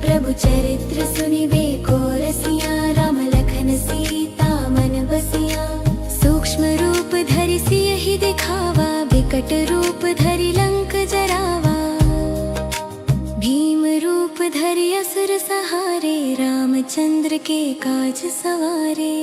प्रभु चरित्र सुनिबे को रसिया। राम लखन सीता मन बसिया। सूक्ष्म रूप धरि सियहि दिखावा। बिकट रूप धरि लंक जरावा। भीम रूप धरि असुर सहारे। रामचंद्र के काज सवारे।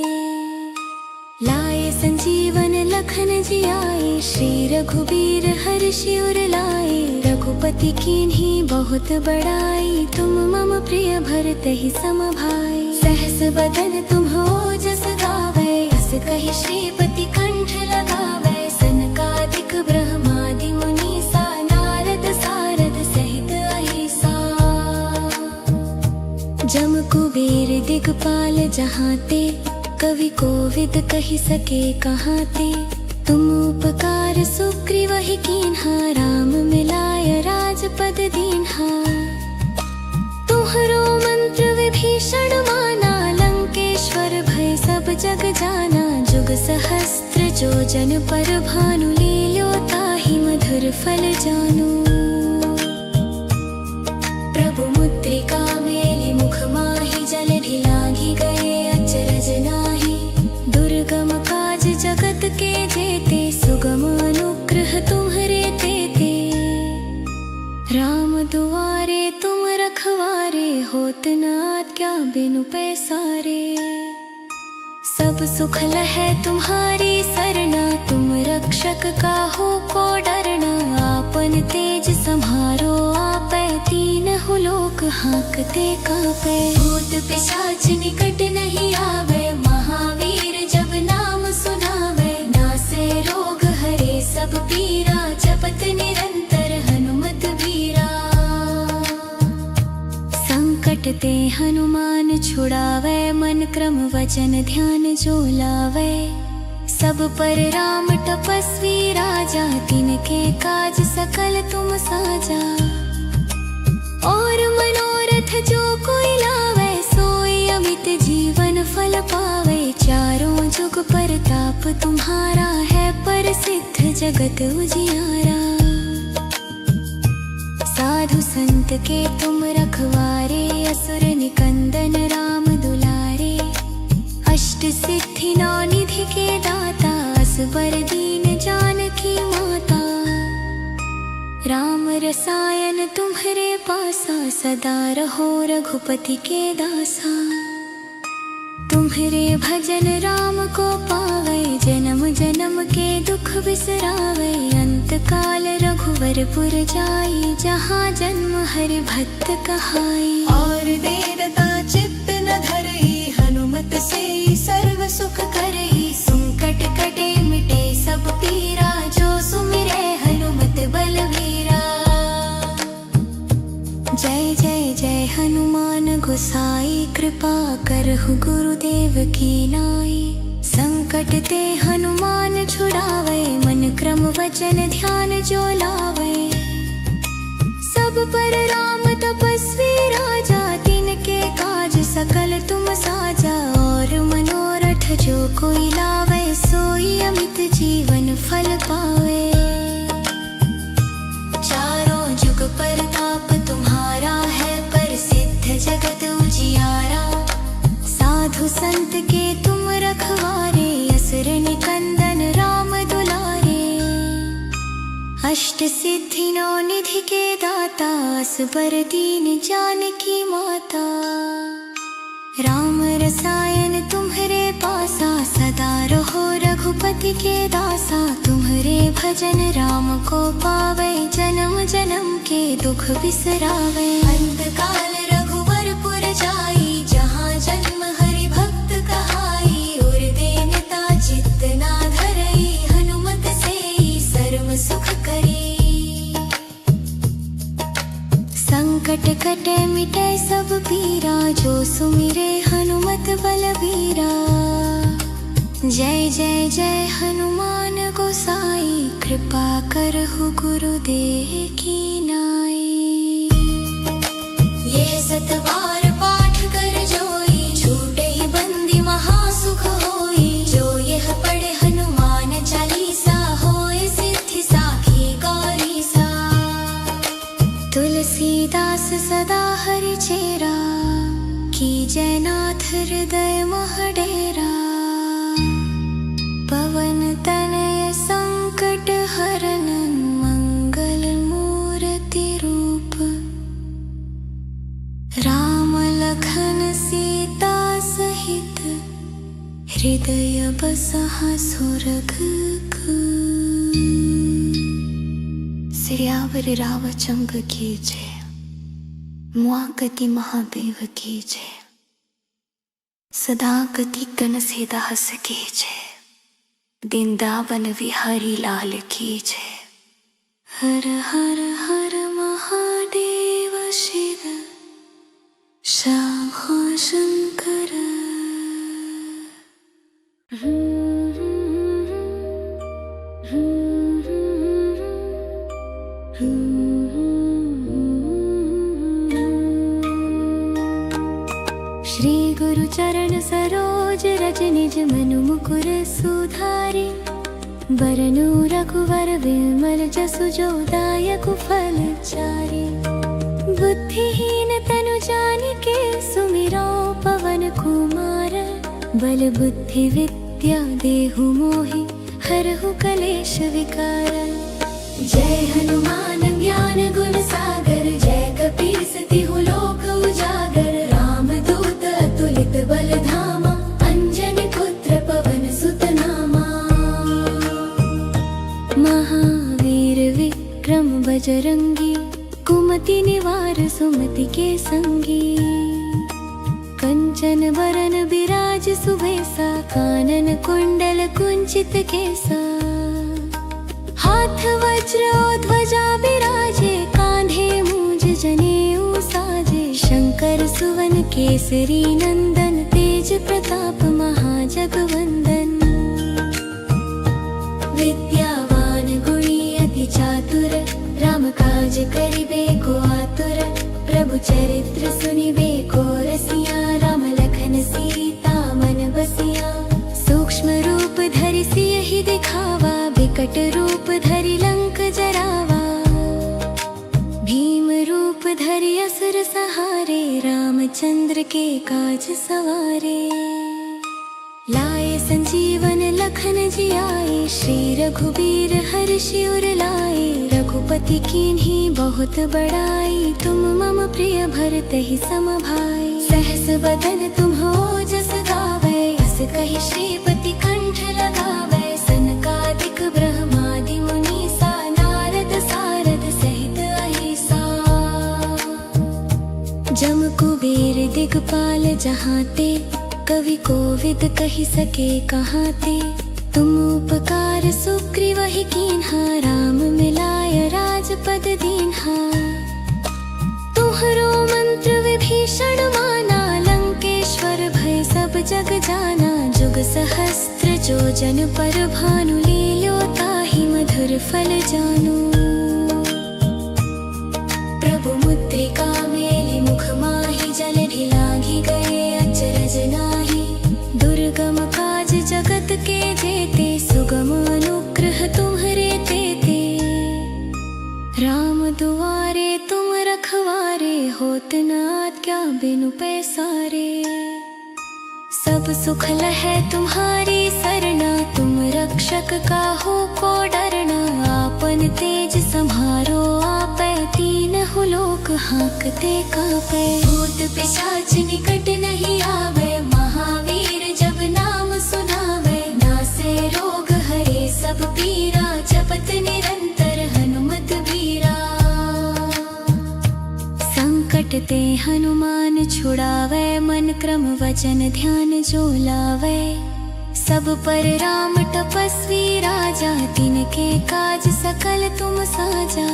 लाए संजीवन लखन जियाए। श्री रघुबीर हर्षि उर लाए। रघुपति कीन्ही बहुत बड़ाई। तुम मम प्रिय भरतहि सम भाई। सहस बदन तुम्हरो जस गावै। अस कहि श्रीपति कंठ लगावै। सनकादिक ब्रह्मादि मुनीसा। नारद सारद सहित अहिसा। जम कुबेर दिगपाल जहाते। कवि कोविद कहि सके कहाते। तुम उपकार सुग्रीवहि कीन्हा। राम मिलाय राजपद दीन्हा। तुम्हरो मंत्र विभीषण माना। लंकेश्वर भय सब जग जाना। जुग सहस्त्र जो जन पर भानु। लील्यो ताहि मधुर फल जानू। प्रभु मुद्रिका मेलि मुख माहि। जलधि लांघि गए अचरज नाहि। दुर्गम काज जगत के जेते। सुगम अनुग्रह तुम्हरे तेते। राम दुआरे तुम रखवारे। होत न आज्ञा बिनु पैसारे। सब सुख लहै तुम्हारी सरना। तुम रक्षक काहू को डरना। आपन तेज सम्हारो आपै। तीनहु लोक हांकते कांपै। भूत पिशाच निकट नहीं आवे। महावीर जब नाम सुनावे। नासै रोग हरे सब पीरा। जपत निरंतर हनुमत बीरा। संकट ते हनुमान छुड़ावे। मन क्रम वचन ध्यान जो लावे। सब पर राम तपस्वी राजा। तिनके काज सकल तुम साजा। और मनोरथ जो कोई लावे। सोई अमित जीवन फल पावे। चारों जुग परताप तुम्हारा है। प्रसिद्ध जगत उजियारा। साधु संत के तुम रखवारे। असुर निकंदन राम दुलारे। अष्ट सिद्धि नौ निधि के दाता। असबर दीन जानकी माता। राम रसायन तुम्हरे पासा। सदा रहो रघुपति के दासा। तुम्हरे भजन राम को पावे। जन्म जन्म के दुख बिसरावे। अंत काल रघुवरपुर जाई। जहाँ जन्म हरि भक्त कहाई। और देवता चित गोसाई कृपा करहु गुरुदेव की नाई। संकट ते हनुमान छुड़ावे, मन क्रम वचन ध्यान जो लावे। सब पर राम तपस्वी राजा, तिनके काज सकल तुम साजा। और मनोरथ जो कोई लावे, सोई अमित जीवन फल पावे। चारों जुग परताप तुम्हारा है, प्रसिद्ध जगत उजियारा। साधु संत के तुम रखवारे, असुर निकंदन राम दुलारे। अष्ट सिद्धि नौ निधि के दाता, असबर दीन जानकी माता। राम रसायन तुम्हरे पासा, सदा रहो रघुपति के दासा। तुम्हरे भजन राम को पावे, जन्म जन्म के दुख बिसरावे। अंत काल रघुवर पुर जाई, जहाँ जन्म हरि भक्त कहाई। और देनता चित्त ना धरई, हनुमत से सर्व सुख करी। संकट कटे मिटे सब पीरा, जो सुमिरे हनुमत बलबीरा। जय जय जय हनुमान गोसाई, कृपा करहु गुरुदेव की नाई। ये सतबार पाठ कर जोई, छूटे ही बंदी महासुख होई। जो यह पढ़े हनुमान चालीसा, होए सिद्धि साखी गौरी सा। तुलसीदास सदा हरि चेरा, कीजय नाथ हृदय मह डेरा। पवन तनय संकट हरन, मंगल मूर्ति रूप। राम लखन सीता सहित, हृदय बसहा सुरगुकु। सियावर रामचंद्र की जय, मुआगति महादेव की जय। सदा गति गण सीदास की जय, वृंदावन विहारी लाल की जय। हर हर हर महादेव शिव शंभो शंकर। श्री गुरु चरण सरोज रज, निज मनु मुकुर सुधारि। बरनु रघुवर विमल जसु, जो दायक फल चारि। बुद्धिहीन तनु जानिके, सुमिरो पवन कुमार। बल बुद्धि विद्या देहु मोहि, हरहु कलेश विकार। जय हनुमान ज्ञान गुण सागर, जय कपीस तिहु लोक उजागर। राम दूत अतुलित बल धामा, अंजनी पुत्र पवन सुत नामा। महावीर विक्रम बजरंगी, कुमति निवार सुमति के संगी। कंचन बरन बिराज सुबेसा, कानन कुंडल कुंचित केसा। हाथ वज्र ध्वजा बिराजे, कांधे मूंज जनेऊ साजे। शंकर सुवन केसरी नंदन, तेज प्रताप महाजगवंदन। विद्यावान गुणी अति चातुर, राम काज करिबे को आतुर। प्रभु चरित्र सुनिबे को रसिया, राम लखन सीता मन बसिया। सूक्ष्म रूप धरि सियहि दिखावा, बिकट रूप धरि लंक जरावा। भीम रूप धरि असुर सहारे, रामचंद्र के काज सवारे। लाए संजीवन लखन जियाए, श्री रघुबीर हर्षि उर लाए। रघुपति कीन्ही बहुत बड़ाई, तुम मम प्रिय भरतहि सम भाई। सहस बदन तुम्हरो जस गावै, अस कहि श्रीपति कंठ लगावै। सनकादिक ब्रह्मादि मुनीसा, नारद सारद सहित अहिसा। जम कुबेर दिगपाल जहाते, कवि कोविद कहि सके कहाते। तुम उपकार सुग्रीवहि कीन्हा, राम मिलाय राजपद दीन्हा। तुम तुहरो मंत्र विभीषण माना, लंकेश्वर भय सब जग जाना। जुग सहस्त्र जो जन पर भानु, लील्यो ताहि मधुर फल जानू। प्रभु मुद्रिका मेलि मुख माहि, जल ढिलांघि गए अचरज नाही। दुर्गम काज जगत के जेते, सुगम अनुग्रह तुम्हरे तेते। राम दुआरे तुम रखवारे, होत न आज्ञा बिनु पैसारे। सब सुख लहै तुम्हारी सरना, तुम रक्षक काहू को डरना। आपन तेज सम्हारो आपै, तीनहु लोक हाँकते कापै। भूत पिशाच निकट नहीं आवे, महावीर जब नाम सुनावे। नासे रोग हरे सब पीरा, जपत निरंतर हनुमत बीरा। संकट ते हनुमान छुड़ावे, मन क्रम वचन ध्यान जो लावे। सब पर राम तपस्वी राजा, तिनके काज सकल तुम साजा।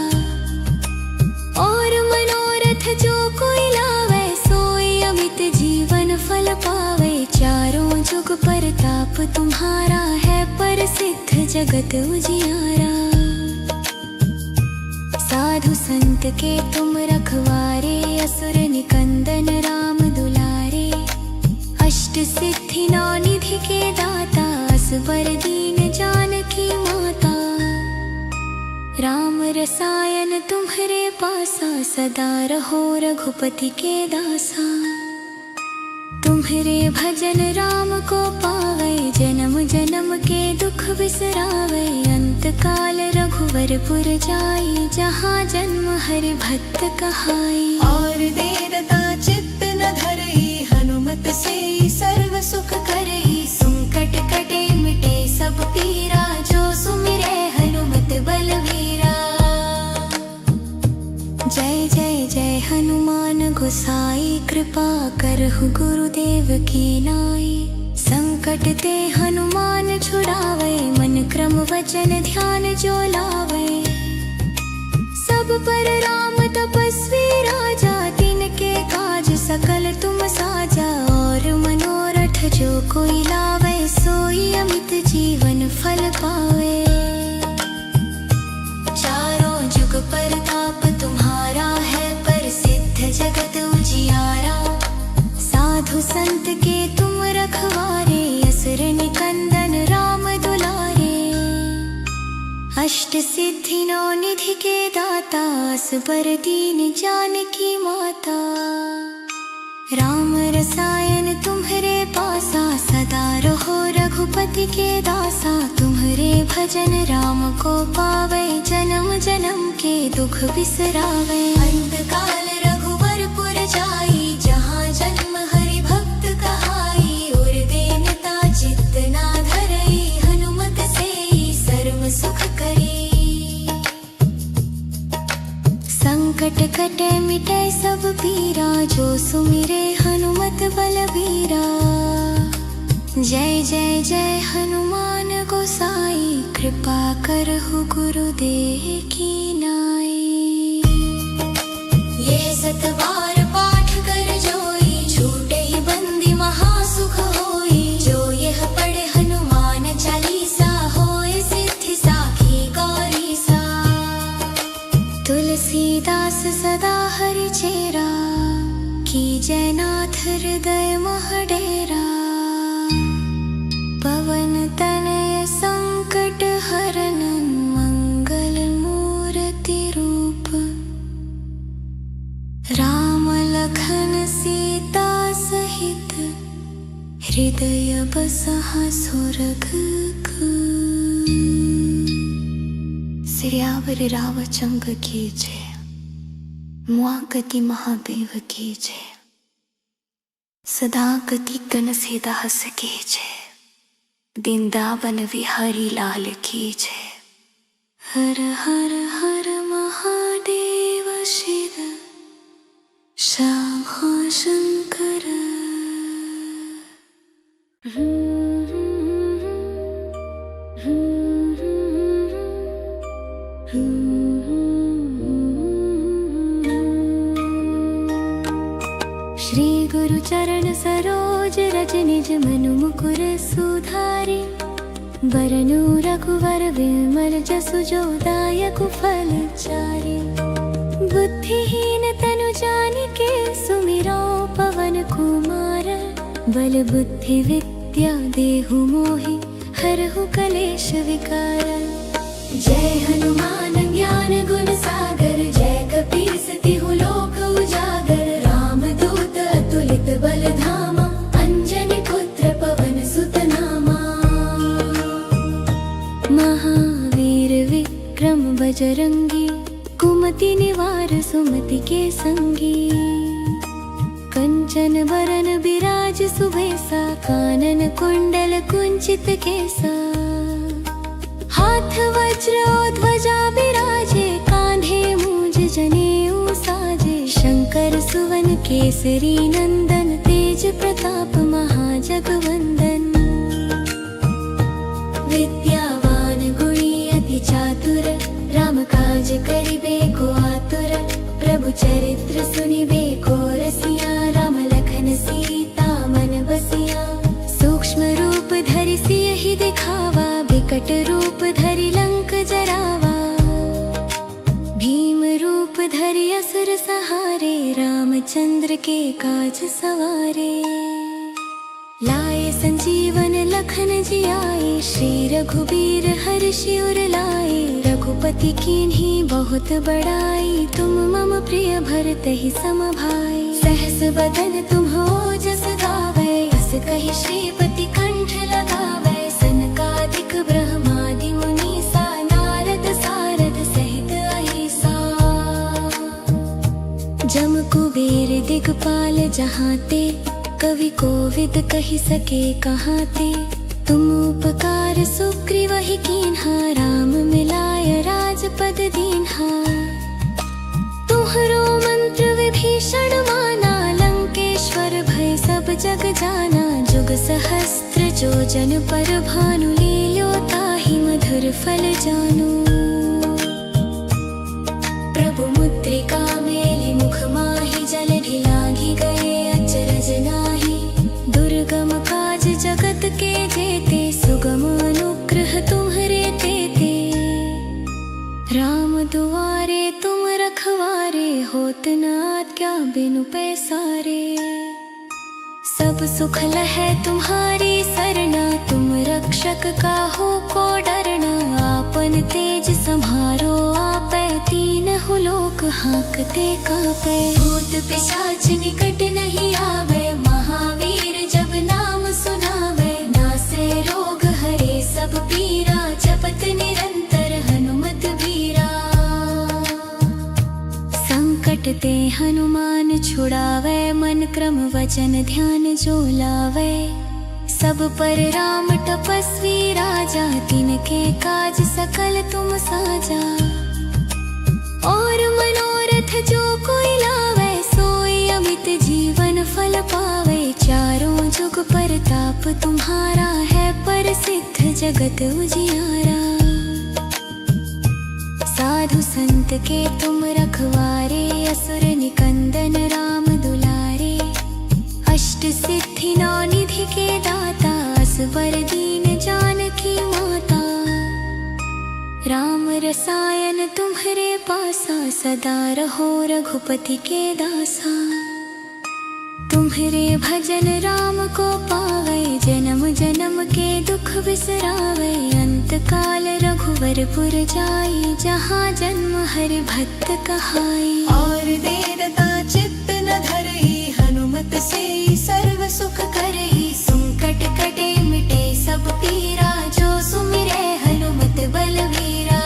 और मनोरथ जो कोई लावे, सोई अमित जीवन फल पावे। चारों जुग परताप तुम्हारा है, प्रसिद्ध जगत उजियारा। साधु संत के तुम रखवारे, असुर निकंदन राम दुलारे। अष्ट सिद्धि नौ निधि के दाता, असबर दीन जानकी माता। राम रसायन तुम्हरे पासा, सदा रहो रघुपति के दासा। तुम्हरे भजन राम को पावे, जन्म जन्म के दुख बिसरावे। अंत काल रघुवरपुर जाई, जहाँ जन्म हरि भक्त कहाई। और देवता चित्त न धरई, हनुमत से सर्व सुख करई। संकट कटे मिटे सब पीरा, जो सुमिरे हनुमत बलवीरा। जय जय जय हनुमान गोसाई, कृपा करहु गुरुदेव की नाई। संकट ते हनुमान छुड़ावे, मन क्रम वचन ध्यान जो लावे। सब पर राम तपस्वी राजा, तिनके काज सकल तुम साजा। और मनोरथ जो कोई लावे, सोई अमित जीवन फल पावे। चारों जुग परताप तुम्हारा है, प्रसिद्ध जगत उजियारा। साधु संत के तुम रखवारे, असुर निकंदन राम दुलारे। अष्ट सिद्धि नौ निधि के दाता, असबर दीन जानकी माता। राम रसायन तुम्हरे पासा, सदा रहो रघुपति के दासा। तुम्हरे भजन राम को पावे, जन्म जन्म के दुख बिसरावे। अंत काल रघुवरपुर जाई, जहाँ जन्म हरि भक्त कहाई। और देवता चित्त ना धरई, हनुमत से सर्व सुख करी। संकट कटे मिटे सब पीरा, जो सुमिरे हनुमत बलबीरा। जय जय जय हनुमान गोसाई, कृपा करहु गुरुदेव की नाई। ये सतबार पाठ कर जोई, छूटे ही बंदी महासुख होई। जो यह पढ़े हनुमान चालीसा, होए सिद्धि साखी गौरी सा। तुलसीदास सदा हरि चेरा, कीजय नाथ हृदय मह डेरा। पवन तनय संकट हरन, मंगल मूर्ति रूप। राम लखन सीता सहित, हृदय बसहा सुरगुकु। सियावर रामचंद्र की जय, मुआगति महादेव की जय। सदा गति गण सीदास की जय, वृंदावन विहारी लाल की जय। हर हर हर महादेव शिव शंभो शंकर। चरण सरोज रज निज मनु मुकुर सुधारे। बरनु रघुवर विमल जसु जो दायकु फल चारे। बुद्धिहीन तनु जानिके सुमिरो पवन कुमार। बल बुद्धि विद्या देहु मोहि हरहु कलेश विकार। जय हनुमान ज्ञान गुण सागर। जय कपीस तिहु लोक उजागर। राम दूत अतुलित बल धामा। अंजनी पुत्र पवन सुत नामा। महावीर विक्रम बजरंगी। कुमति निवार सुमति के संगी। कंचन बरन बिराज सुबेसा। कानन कुंडल कुंचित केसा। हाथ वज्र और ध्वजा बिराजे। कांधे मूंज जनेऊ साजे। शंकर सुवन केसरी नंदन। तेज प्रताप महाजगवंदन। विद्यावान गुणी अति चातुर। राम काज करिबे को आतुर। प्रभु चरित्र सुनिबे को रसिया। राम लखन सीता मन बसिया। सूक्ष्म रूप धरि सियहि दिखावा। बिकट रूप धरि लंक जरावा। भीम रूप धरि असुर सहारे। रामचंद्र के काज सवारे। लाए संजीवन लखन जियाए। श्री रघुबीर हर्षि उर लाए। रघुपति कीन्ही बहुत बड़ाई। तुम मम प्रिय भरतहि सम भाई। सहस बदन तुम ओजस गावै। अस कहि श्रीपति कंठ लगावै। सनकादिक ब्रह्मादि मुनीसा। नारद सारद सहित अहिसा। जम कुबेर दिगपाल जहाते। कवि कोविद कहि सके कहाते। तुम उपकार सुग्रीवहि कीन्हा। राम मिलाय राजपद दीन्हा। तुम्हरो मंत्र विभीषण माना। लंकेश्वर भय सब जग जाना। जुग सहस्त्र जो जन पर भानु। लील्यो ताहि मधुर फल जानू। प्रभु मुद्रिका मेलि मुख माहि। जल ढिलांघि गए अचरज नाहि। दुर्गम काज जगत के जेते। सुगम अनुग्रह तुम्हरे तेते। राम दुआरे तुम रखवारे। होत न आज्ञा बिनु पैसारे। सब सुख लहै तुम्हारी सरना। तुम रक्षक काहू को डरना। आपन तेज सम्हारो आपै। तीनहु लोक हांकते कांपै। भूत पिशाच निकट नहीं आवे। महावीर जब नाम सुनावे। नासै रोग हरे सब पीरा। जपत निरंतर हनुमत बीरा। संकट ते हनुमान छुड़ावे। मन क्रम वचन ध्यान जो लावे। सब पर राम तपस्वी राजा। तिनके काज सकल तुम साजा। और मनोरथ जो कोई लावे। सोई अमित जीवन फल पावे। चारों जुग परताप तुम्हारा है। प्रसिद्ध जगत उजियारा। साधु संत के तुम रखवारे। असुर निकंदन राम दुलारे। अष्ट सिद्धि नौ निधि के दाता। असवर दीन जानकी माता। राम रसायन तुम्हरे पासा। सदा रहो रघुपति के दासा। तुम्हरे भजन राम को पावे। जन्म जन्म के दुख बिसरावे। अंत काल रघुवरपुर जाई। जहाँ जन्म हरि भक्त कहाई। और देवता चित्त न धरई। हनुमत से सर्व सुख करई। संकट कटे मिटे सब पीरा। जो सुमिरै हनुमत बलवीरा।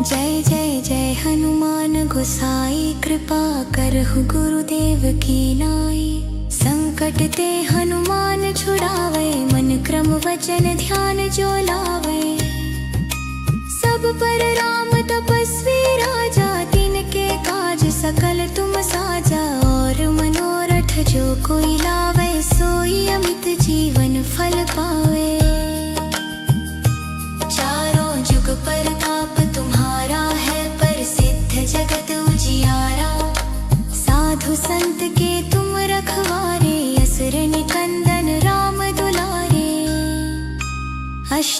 जय जय जय हनुमान गोसाई। कृपा करहु गुरुदेव की नाई। संकट ते हनुमान छुड़ावे। मन क्रम वचन ध्यान जो लावे। सब पर राम तपस्वी राजा। तिनके काज सकल तुम साजा। और मनोरथ जो कोई लावे। सोई अमित जीवन फल पावे। चारों जुग परताप तुम्हारा है। प्रसिद्ध जगत उजियारा। साधु संत के तुम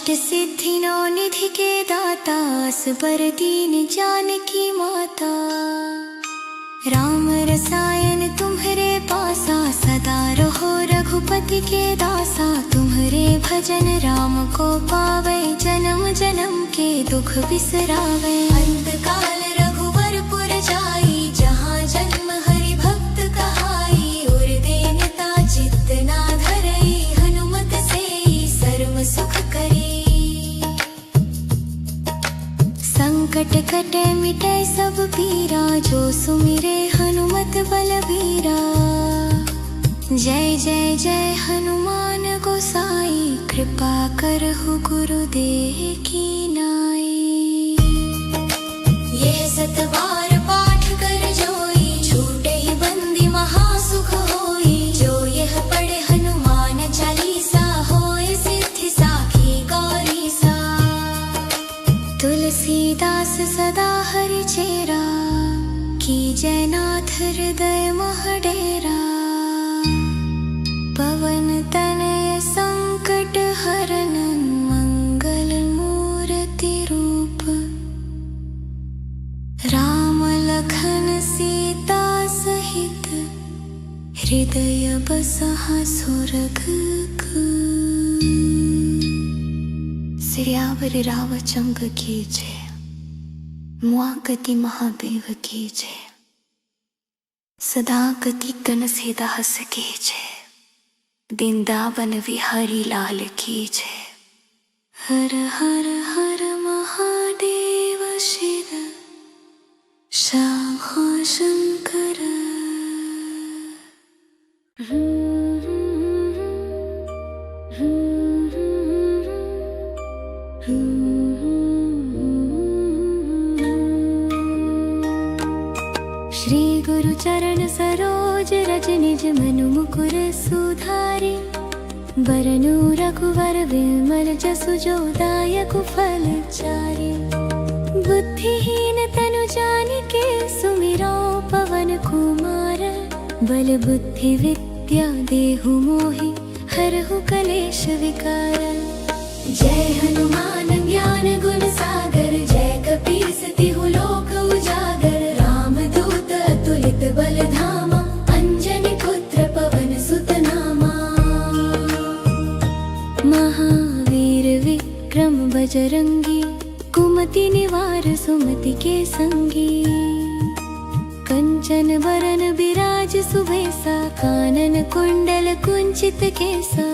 अष्ट सिद्धि नौ निधि के दाता असबर दीन जानकी माता। राम रसायन तुम्हारे पासा सदा रहो रघुपति के दासा। तुम्हारे भजन राम को पावे जन्म जन्म के दुख बिसरावे। अंत काल रघुवर पुर जाई जहाँ जन्म हरि भक्त कहाई। और देनता चित्त ना धरई हनुमत से सर्व सुख करी। संकट कटे मिटे सब पीरा जो सुमिरे हनुमत बलबीरा। जय जय जय हनुमान गोसाई कृपा करहु गुरुदेव की नाई। यह सतबार पाठ कर जोई छूटे ही बंदी महासुख होई। जो यह पढ़े हनुमान चालीसा होए सिद्धि साखी गौरी सा। तुलसीदास सदा हरि चेरा कीजय नाथ हृदय मह डेरा। पवन तनय संकट हरन मंगल मूर्ति रूप। राम लखन सीता सहित हृदय बसहा सुरग। सियावर रामचंद्र की जय। मुआगति महादेव की जय। सदा गति कन सेदा हस की जय। वृंदावन विहारी लाल की जय। हर हर हर महादेव शिव शंभो शंकर। श्री गुरु चरण सरोज रज निज मनु मुकुर सुधारि। बरनु रघुवर विमल जसु जो दायक फल चारि। बुद्धिहीन तनु जानिके सुमिरो पवन कुमार। बल बुद्धि विद्या देहु मोहि हरहु कलेश विकार। जय हनुमान ज्ञान गुण सागर जय कपीस तिहु लोक उजागर। राम दूत अतुलित बल धामा अंजनी पुत्र पवन सुत नामा। महावीर विक्रम बजरंगी कुमति निवार सुमति के संगी। कंचन बरन बिराज सुबेसा कानन कुंडल कुंचित केसा।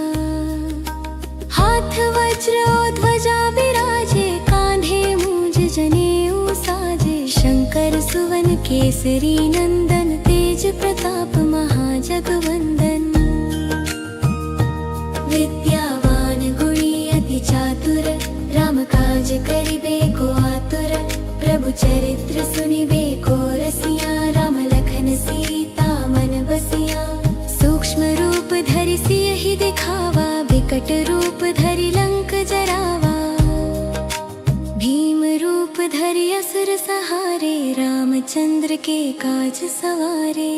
हाथ वज्र और ध्वजा बिराजे कान्धे मूंज जनेऊ साजे। शंकर सुवन केसरी नंदन तेज प्रताप महाजगवंदन। विद्यावान गुणी अति चातुर राम काज करिबे को आतुर। प्रभु चरित्र सुनिबे को रसिया राम लखन सीता मन बसिया। सूक्ष्म रूप धरि सियहि दिखावा विकट रूप धरि लंक जरावा। भीम रूप धरि असुर सहारे रामचंद्र के काज सवारे।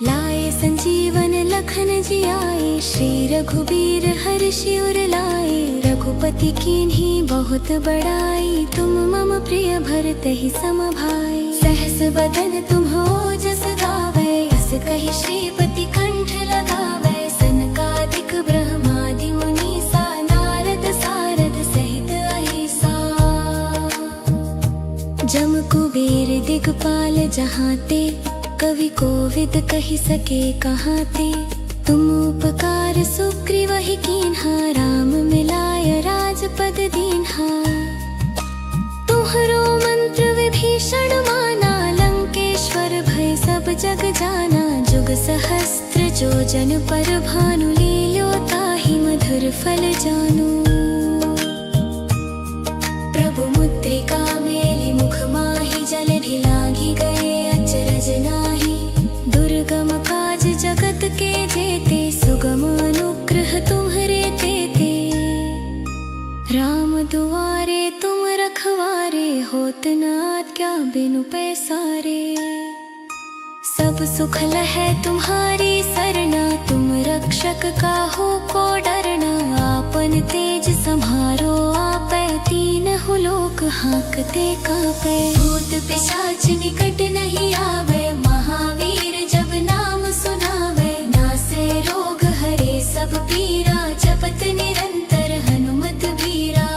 लाए संजीवन लखन जियाए श्री रघुबीर हर्षि उर लाए। रघुपति कीन्ही बहुत बड़ाई तुम मम प्रिय भरतहि सम भाई। सहस बदन तुम्हो जस गावै अस कहि श्रीपति कंठ लगावै। सनकादिक ब्रह्मादि मुनीसा नारद सारद सहित अहिसा। जम कुबेर दिगपाल जहाते कवि कोविद कहि सके कहाते। तुम उपकार सुग्रीवहि कीन्हा राम मिलाय राजपद दीन्हा। तुम्हरो मंत्र विभीषण माना लंकेश्वर भय सब जग जाना। जुग सहस्त्र जो जन पर भानु लील्यो ताहि मधुर फल जानू। प्रभु मुद्रिका मेलि मुख माहि जलधि लागी गए अचरज नाही। दुर्गम काज जगत के जेते सुगम अनुग्रह तुम्हरे तेते। राम दुआरे तुम रखवारे होत न आज्ञा बिनु पैसारे। सब सुख लहै तुम्हारी सरना तुम रक्ष रक्षक काहू को डरना, आपन तेज सम्हारो आपे, तीनहु लोक हाँकते कापे। भूत पिशाच निकट नहीं आवे, महावीर जब नाम सुनावे। नासे रोग हरे सब पीरा, जपत निरंतर हनुमत बीरा।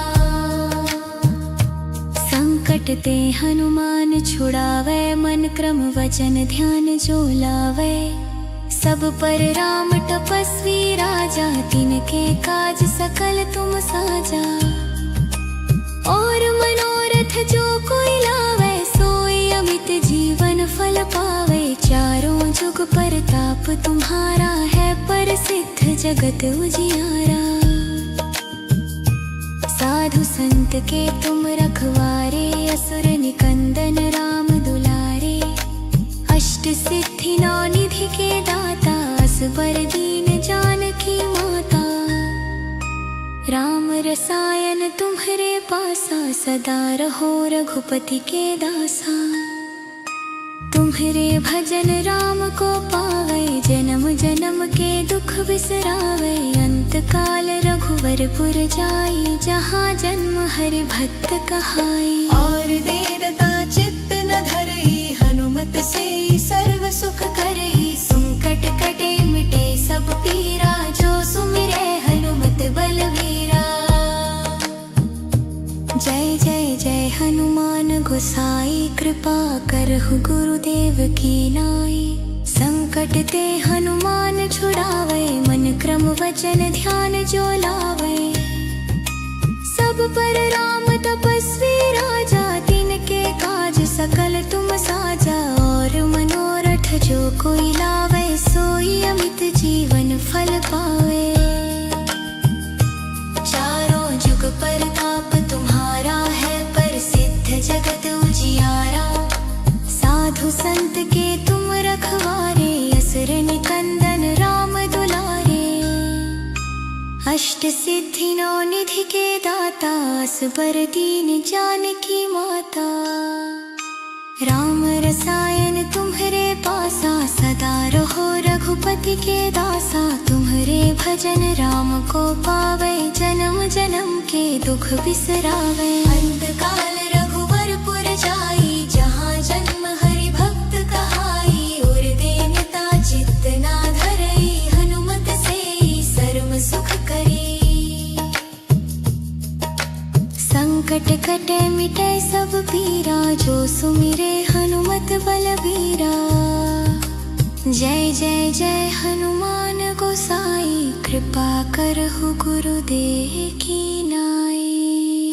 संकट ते हनुमान छुड़ावे, मन क्रम वचन ध्यान जो लावे। सब पर राम तपस्वी राजा, तिनके काज सकल तुम साजा। और मनोरथ जो कोई लावे, सोई अमित जीवन फल पावे। चारों जुग परताप तुम्हारा है, प्रसिद्ध जगत उजियारा। साधु संत के तुम रखवारे, असुर निकंदन राम दुलारे। अष्ट सिद्धि नौ निधि के दाता, असबर दीन जानकी माता। राम रसायन तुम्हारे पासा, सदा रहो रघुपति के दासा। तुम्हारे भजन राम को पावे, जन्म जन्म के दुख बिसरावे। अंत काल रघुवरपुर जाई, जहाँ जन्म हरि भक्त कहाई। और देवता चित्त न धरई, हनुमत से सर्व सुख करई। संकट कटे मिटे सब पीरा, जो सुमिरे हनुमत बलवीरा। जय जय जय हनुमान गोसाई, कृपा करहु गुरुदेव की नाई। संकट ते हनुमान छुड़ावे, मन क्रम वचन ध्यान जो लावे। सब पर राम तपस्वी राजा, तिनके काज सकल तुम साजा। और मनोरथ जो कोई लावे, सोई अमित जीवन फल पावे। चारों जुग परताप तुम्हारा है, प्रसिद्ध जगत उजियारा। साधु संत के तुम रखवारे, असुर निकंदन राम दुलारे। अष्ट सिद्धि नौ निधि के दाता, असबर दीन जानकी माता। राम रसायन तुम्हारे पासा, सदा रहो रघुपति के दासा। तुम्हारे भजन राम को पावे, जन्म जन्म के दुख बिसरावे। अंत काल रघुवरपुर जाई, जहाँ जन्म हरि भक्त कहाई। और देवता चित्त ना धरई, हनुमत से सर्व सुख करी। संकट कटे मिटे सब पीरा, जो सुमिरे हनुमत बलबीरा। जय जय जय हनुमान गोसाई, कृपा करहु गुरुदेव की नाई।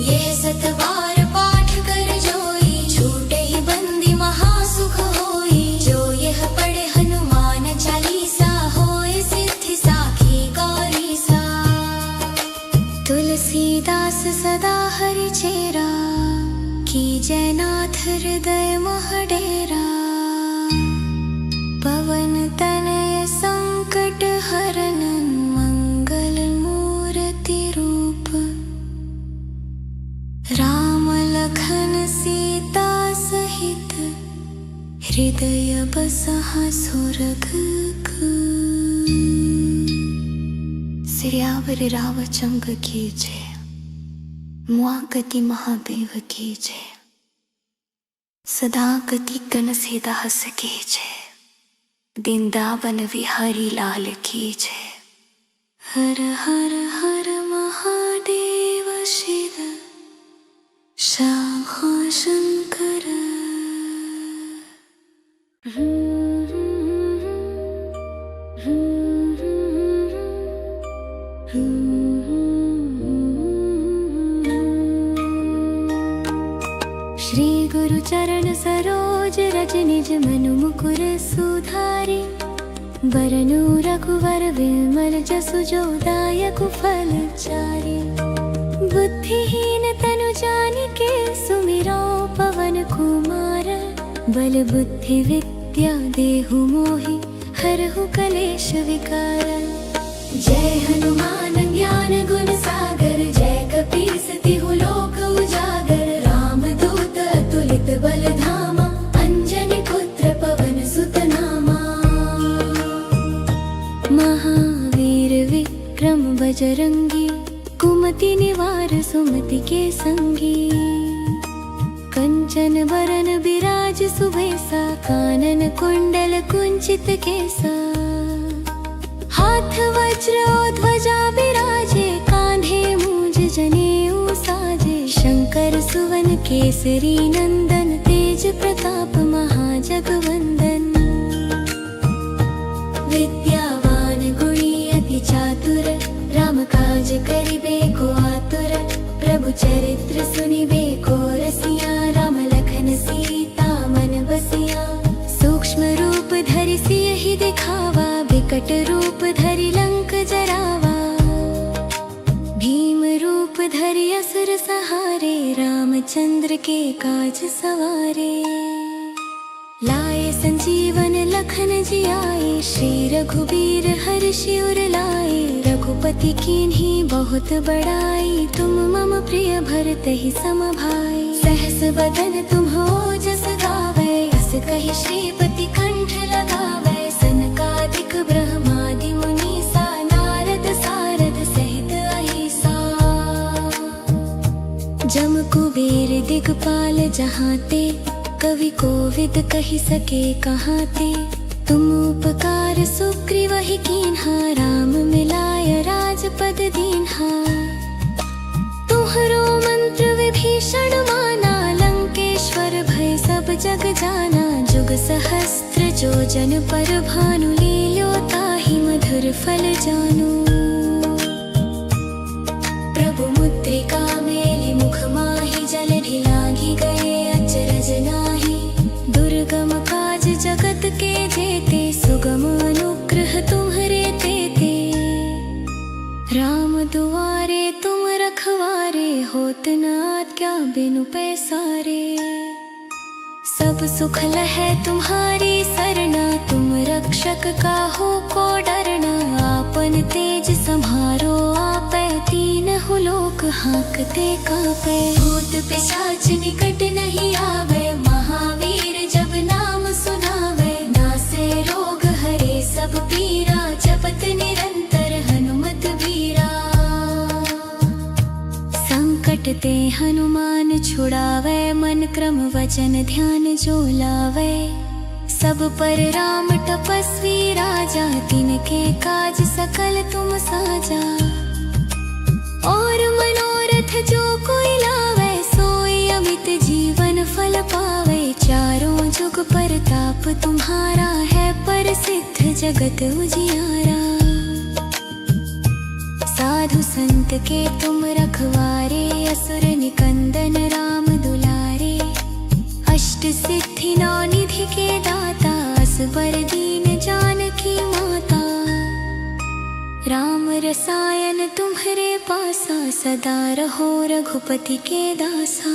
ये सतबार पाठ कर जोई, छूटे ही बंदी महासुख होई। जो यह पढ़े हनुमान चालीसा, होए सिद्धि साखी गौरीसा। तुलसीदास सदा हरि चेरा, कीजय नाथ हृदय मह डेरा। पवन तनय संकट हरन, मंगल मूर्ति रूप। राम लखन सीता सहित, हृदय बसहा सुरग। सियावर रामचंद्र की जय, मुआगति महादेव की जय। सदा गति कन सीदास की जय, वृंदावन विहारी लाल की जय। हर हर हर महादेव शिव शंभो शंकर। श्री गुरु चरण सरोज रज, निज मनु मुकुर सुधारि। बरनु रघुवर विमल जसु, जो दायक फल चारि। बुद्धिहीन तनु जानिके, सुमिरो पवन कुमार। बल बुद्धि विद्या देहु मोहि, हरहु कलेश विकार। जय हनुमान ज्ञान गुण सागर, जय कपीस तिहु लोक उजागर। राम दूत अतुलित बल धामा, अंजनी पुत्र पवन सुत नामा। बजरंगी, कुमति निवार सुमति के संगी। कंचन बरन बिराज सुबेसा, कानन कुंडल कुंचित केसा। हाथ वज्र और ध्वजा बिराजे, कांधे मूंज जनेऊ साजे। शंकर सुवन केसरी नंदन, तेज प्रताप महाजगवंदन। विद्यावान गुणी अति चातुर, राम काज करिबे को आतुर। प्रभु चरित्र सुनिबे को रसिया, राम लखन सीता मन बसिया। सूक्ष्म रूप धरि सियहि दिखावा, विकट रूप धरि लंक जरावा। भीम रूप धरि असुर सहारे, रामचंद्र के काज सवारे। लाए संजीवन लखन जियाए, श्री रघुबीर हर्षि उर लाए। रघुपति कीन्ही बहुत बड़ाई, तुम मम प्रिय भरतहि सम भाई। सहस बदन तुम्हरो जस गावै, अस कहि श्रीपति कंठ लगावै। सनकादिक ब्रह्मादि मुनीसा, नारद सारद सहित अहिसा। जम कुबेर दिगपाल जहाँ ते, कवि कोविद कहि सके कहाँ ते। तुम उपकार सुग्रीवहि कीन्हा, राम मिलाय राजपद दीन्हा। तुम्हरो मंत्र विभीषण माना, लंकेश्वर भय सब जग जाना। जुग सहस्त्र जो जन पर भानु, लील्यो ताहि मधुर फल जानू। प्रभु मुद्रिका मेलि मुख माहि, जल ढिलांघि गए अचरज नाहि। दुर्गम काज जगत के जेते, सुगम अनुग्रह तुम्हरे तेते। राम दुआरे तुम रखवारे, होत न आज्ञा बिनु पैसारे। सब सुख लहै तुम्हारी सरना, तुम रक्षक काहू को डरना। आपन तेज सम्हारो आपै, तीनहु लोक हांकते कांपै। भूत पिशाच निकट नहीं आवे, महावीर जब नाम सुनावे। नासै रोग हरे सब पीरा, जपत निरंतर हनुमत बीरा। संकट ते हनुमान छुड़ावे, मन क्रम वचन ध्यान जो लावे। सब पर राम तपस्वी राजा, तिनके काज सकल तुम साजा। और मनोरथ जो कोई लावे, सोई अमित जीवन फल पावे। चारों जुग परताप तुम्हारा है, प्रसिद्ध जगत उजियारा। साधु संत के तुम रखवारे, असुर निकंदन राम दुलारे। अष्ट सिद्धि नौ निधि के दाता, असबर दीन जानकी माता। राम रसायन तुम्हरे पासा, सदा रहो रघुपति के दासा।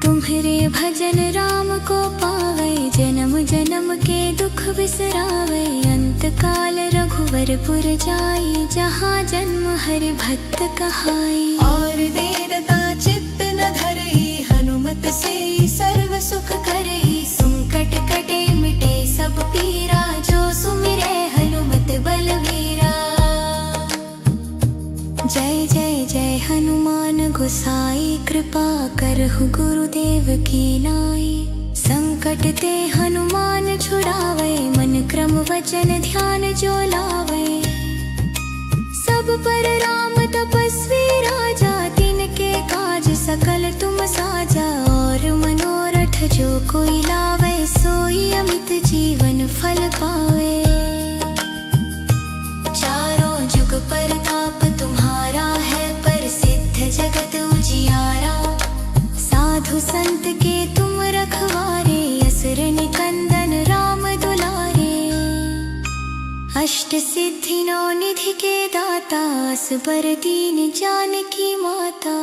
तुम्हरे भजन राम को पावे, जन्म जन्म के दुख बिसरावे। अंत काल रघुवरपुर जाई, जहाँ जन्म हरि भक्त कहाई। और देरता चित्त न धरई, हनुमत से सर्व सुख करई। संकट कटे मिटे सब पीरा, जो सुमिरै हनुमत बलवीरा। जय जय जय हनुमान गोसाई, कृपा करहु गुरुदेव की नाई। संकट ते हनुमान छुड़ावे, मन क्रम वचन ध्यान जो लावे। सब पर राम तपस्वी राजा, तिनके काज सकल तुम साजा। और मनोरथ जो कोई लावे, सोई अमित जीवन फल पावे। चारों जुग परताप तुम्हारा है, प्रसिद्ध जगत उजियारा। साधु संत के तुम रखवारे, असुर निकंदन राम दुलारे। अष्ट सिद्धि नौ निधि के दाता, असबर दीन जानकी माता।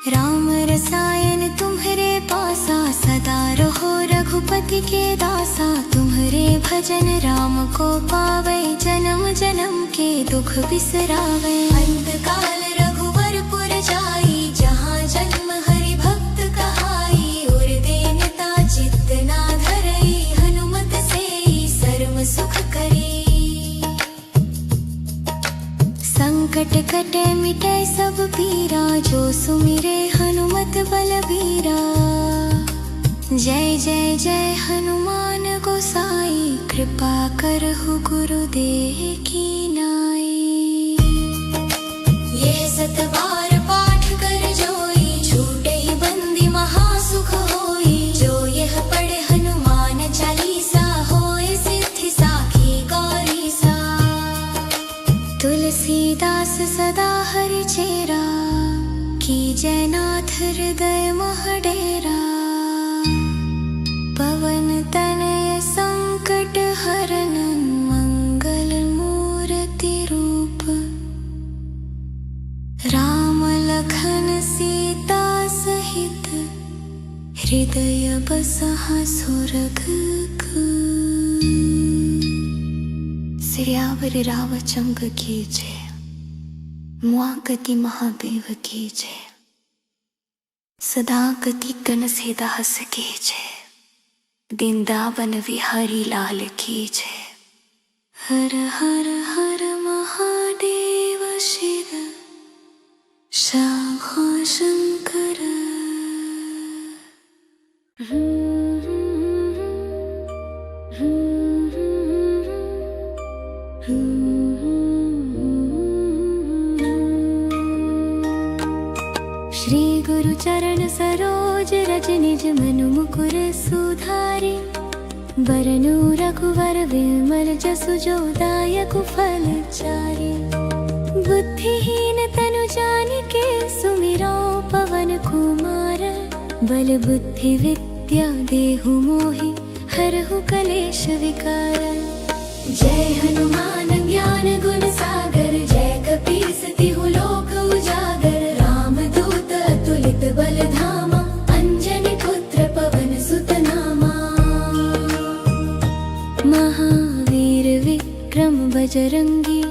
राम रसायन तुम्हरे पासा, सदा रहो रघुपति के दासा। तुम्हरे भजन राम को पावे, जन्म जन्म के दुख बिसरावे। अंत काल रघुवरपुर जाई, जहाँ जन्म हरि भक्त कहाई। और देनता चित्त ना धरई, हनुमत से सर्व सुख करी। कटे मिटे सब पीरा, जो सुमिरे हनुमत बलबीरा। जय जय जय हनुमान गोसाई, कृपा करहु गुरुदेव की नाई। ये सतबार पाठ कर जोई, छूटे ही बंदी महासुख होई। जो यह पढ़े हनुमान चालीसा, होए सिद्धि साखी गौरी सा। तुलसीदास सदा हरि चेरा, कीजय नाथ हृदय मह डेरा। पवन तनय संकट हरन, मंगल मूर्ति रूप। राम लखन सीता सहित, हृदय बसहा सुरगुकु। सियावर रामचंद्र की जय, मुआगति महादेव की जय। सदा गति कन सेदास की जय, वृंदावन विहारी लाल की जय। हर हर हर महादेव शिव शंभो शंकर। श्री गुरु चरण सरोज रज, निज मनु मुकुर सुधारि। बरनु रघुवर विमल जसु, जो दायकु फल चारि। बुद्धिहीन तनु जानिके, सुमिरो पवन कुमार। बल बुद्धि विद्या देहु मोहि, हरहु कलेश विकार। जय हनुमान ज्ञान गुण सागर, जय कपीस तिहु लोक उजागर। रामदूत अतुलित बल धामा, अंजनी पुत्र पवन सुत नामा। महावीर विक्रम बजरंगी,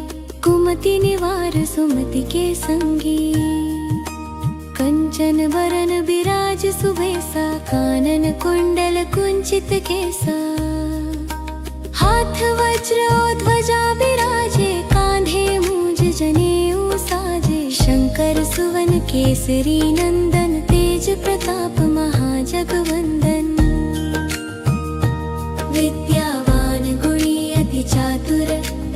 कुमति निवार सुमति के संगी। कंचन वरन बिराज सुबेसा, कानन कुंडल कुंचित केसा। हाथ वज्र और ध्वजा बिराजे, कांधे मूंज जनेऊ साजे। शंकर सुवन केसरी नंदन, तेज प्रताप महाजगवंदन। विद्यावान गुणी अति चातुर,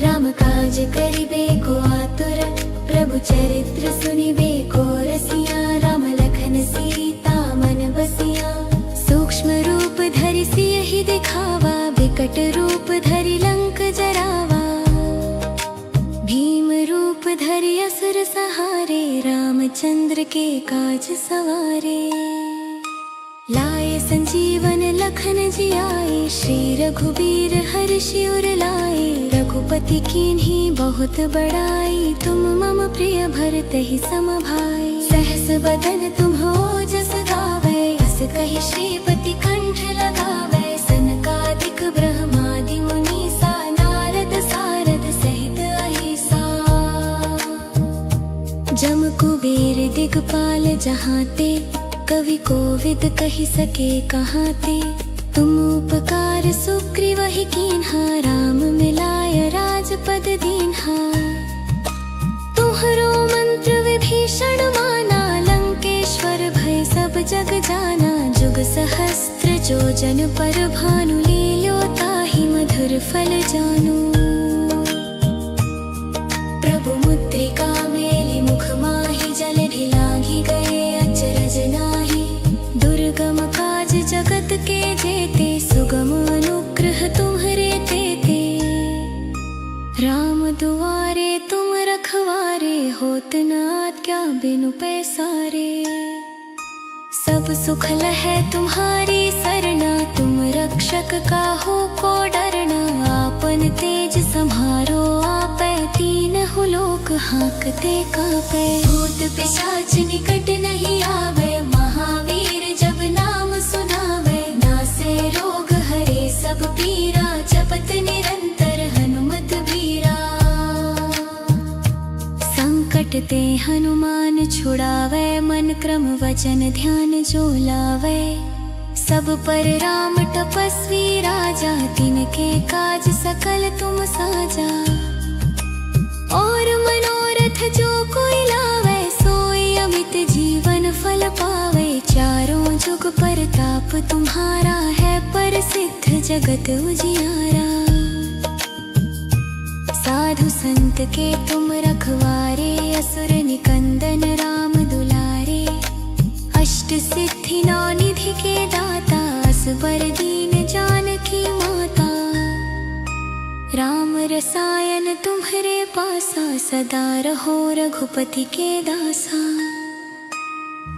राम काज करिबे को आतुर। प्रभु चरित्र सुनिबे को रसिया, राम लखन सीता मन बसिया। सूक्ष्म रूप धरि सियहि दिखावा, विकट रूप धरि लंक जरावा। भीम रूप धरि असुर सहारे, रामचंद्र के काज सवारे। लाए संजीवन लखन जियाए, श्री रघुबीर हर्षि उर लाए। रघुपति कीन्ही बहुत बड़ाई, तुम मम प्रिय भरतहि सम भाई। सहस बदन तुम्हरो जस गावै, अस कहि श्रीपति कंठ लगावै। सनकादिक ब्रह्मादि मुनीसा, नारद सारद सहित अहिसा। जम कुबेर दिगपाल जहाते, कवि कोविद कहि सके कहाते। तुम उपकार सुग्रीवहि कीन्हा, राम मिलाय राजपद दीन्हा। तुम्हरो मंत्र विभीषण माना, लंकेश्वर भय सब जग जाना। जुग सहस्त्र जो जन पर भानु, लील्यो ताहि मधुर फल जानू। प्रभु मुद्रिका मेलि मुख माहि, जल ढिलांघि गए अचरज नाहि। दुर्गम काज जगत के जेते, सुगम अनुग्रह तुम्हरे तेते। राम दुआरे तुम रखवारे, होत न आज्ञा बिनु पैसारे। सब सुख लहै तुम्हारी सरना, तुम रक्षक काहू को डरना। आपन तेज सम्हारो आपै, तीनहु लोक हांकते कांपै। भूत पिशाच निकट नहीं आवे, महावीर जब नाम सुनावे। नासे रोग हरे सब पीरा, जपत निरंतर हनुमत बीरा। संकट ते हनुमान छुड़ावे, मन क्रम वचन ध्यान जो लावे। सब पर राम तपस्वी राजा, तिनके काज सकल तुम साजा। और मनोरथ जो फल पावे, चारों जुग परताप तुम्हारा है प्रसिद्ध जगत उजियारा। साधु संत के तुम रखवारे, असुर निकंदन राम दुलारे। अष्ट सिद्धि नौ निधि के दाता, असबर दीन जानकी माता। राम रसायन तुम्हारे पासा, सदा रहो रघुपति के दासा।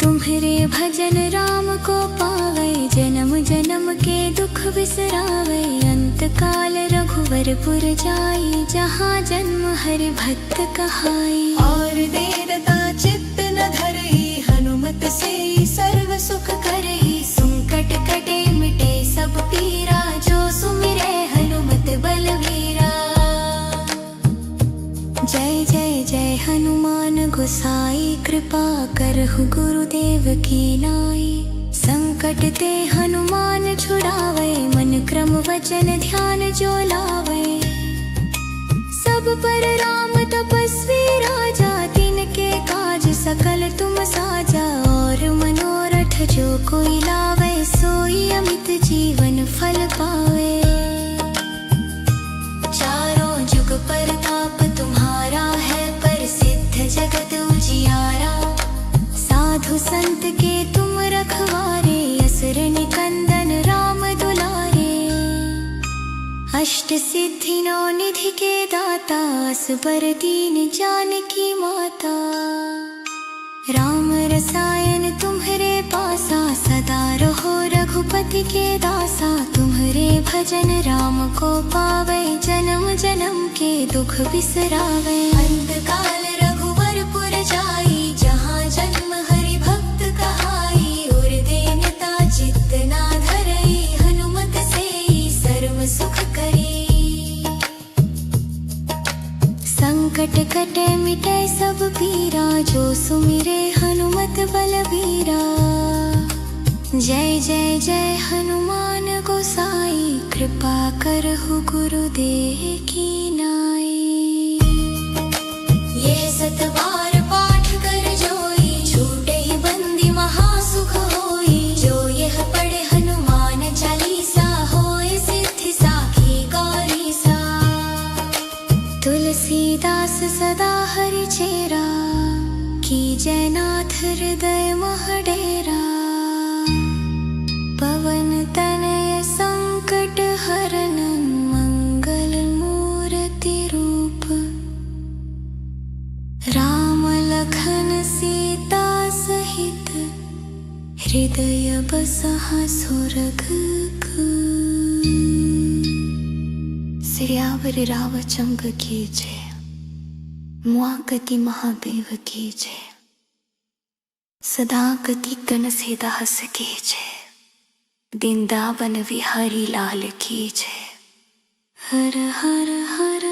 तुम्हारे भजन राम को पावे, जन्म जन्म के दुख बिसरावे। अंत काल रघुवरपुर जाई, जहाँ जन्म हरि भक्त कहाई। और देवता चित्त न धरई, हनुमत से सर्व सुख करई। संकट कटे मिटे सब पीरा, जो सुमिरे हनुमत बलवीरा। जय जय जय हनुमान गोसाई, कृपा करहु गुरुदेव की नाई। संकट ते हनुमान छुड़ावे, मन क्रम वचन ध्यान जो लावे। सब पर राम तपस्वी राजा, तिनके काज सकल तुम साजा। और मनोरथ जो कोई लावे, सोई अमित जीवन फल पावे। चारों जुग परताप तुम्हारा है प्रसिद्ध जगत उजियारा। साधु संत के तुम रखवारे, असुर निकंदन राम दुलारे। अष्ट सिद्धि नौ निधि के दाता, असबर दीन जानकी माता। राम रसायन तुम्हारे पासा, सदा रहो रघुपति के दासा। तुम्हारे भजन राम को पावे, जन्म जन्म के दुख बिसरावे। अंत काल रघुवरपुर जाई, जहाँ जन्म हरि भक्त कहाई। और देवता चित्त न धरई, हनुमत से सर्व सुख करी। संकट कटे मिटे सब पीरा, जो सुमिरे हनुमत बलवीरा। जय जय जय हनुमान गोसाई, कृपा करहु गुरुदेव की नाई। यह सत बार पाठ कर जोई, छूटे ही बंदी महासुख होई। जो यह पढ़े हनुमान चालीसा, होए सिद्धि साखी गौरीसा। तुलसीदास सदा हरि चेरा, कीजय नाथ हृदय मह डेरा। पवन तनय संकट हरन, मंगल मूर्ति रूप। राम लखन सीता सहित, हृदय बसहा सुरगुकु। सियावर रामचंद्र की जय, मुआगति महादेव की जय। सदा गति गण सीदास की जय, वृंदावन विहारी लाल की जय। हर हर हर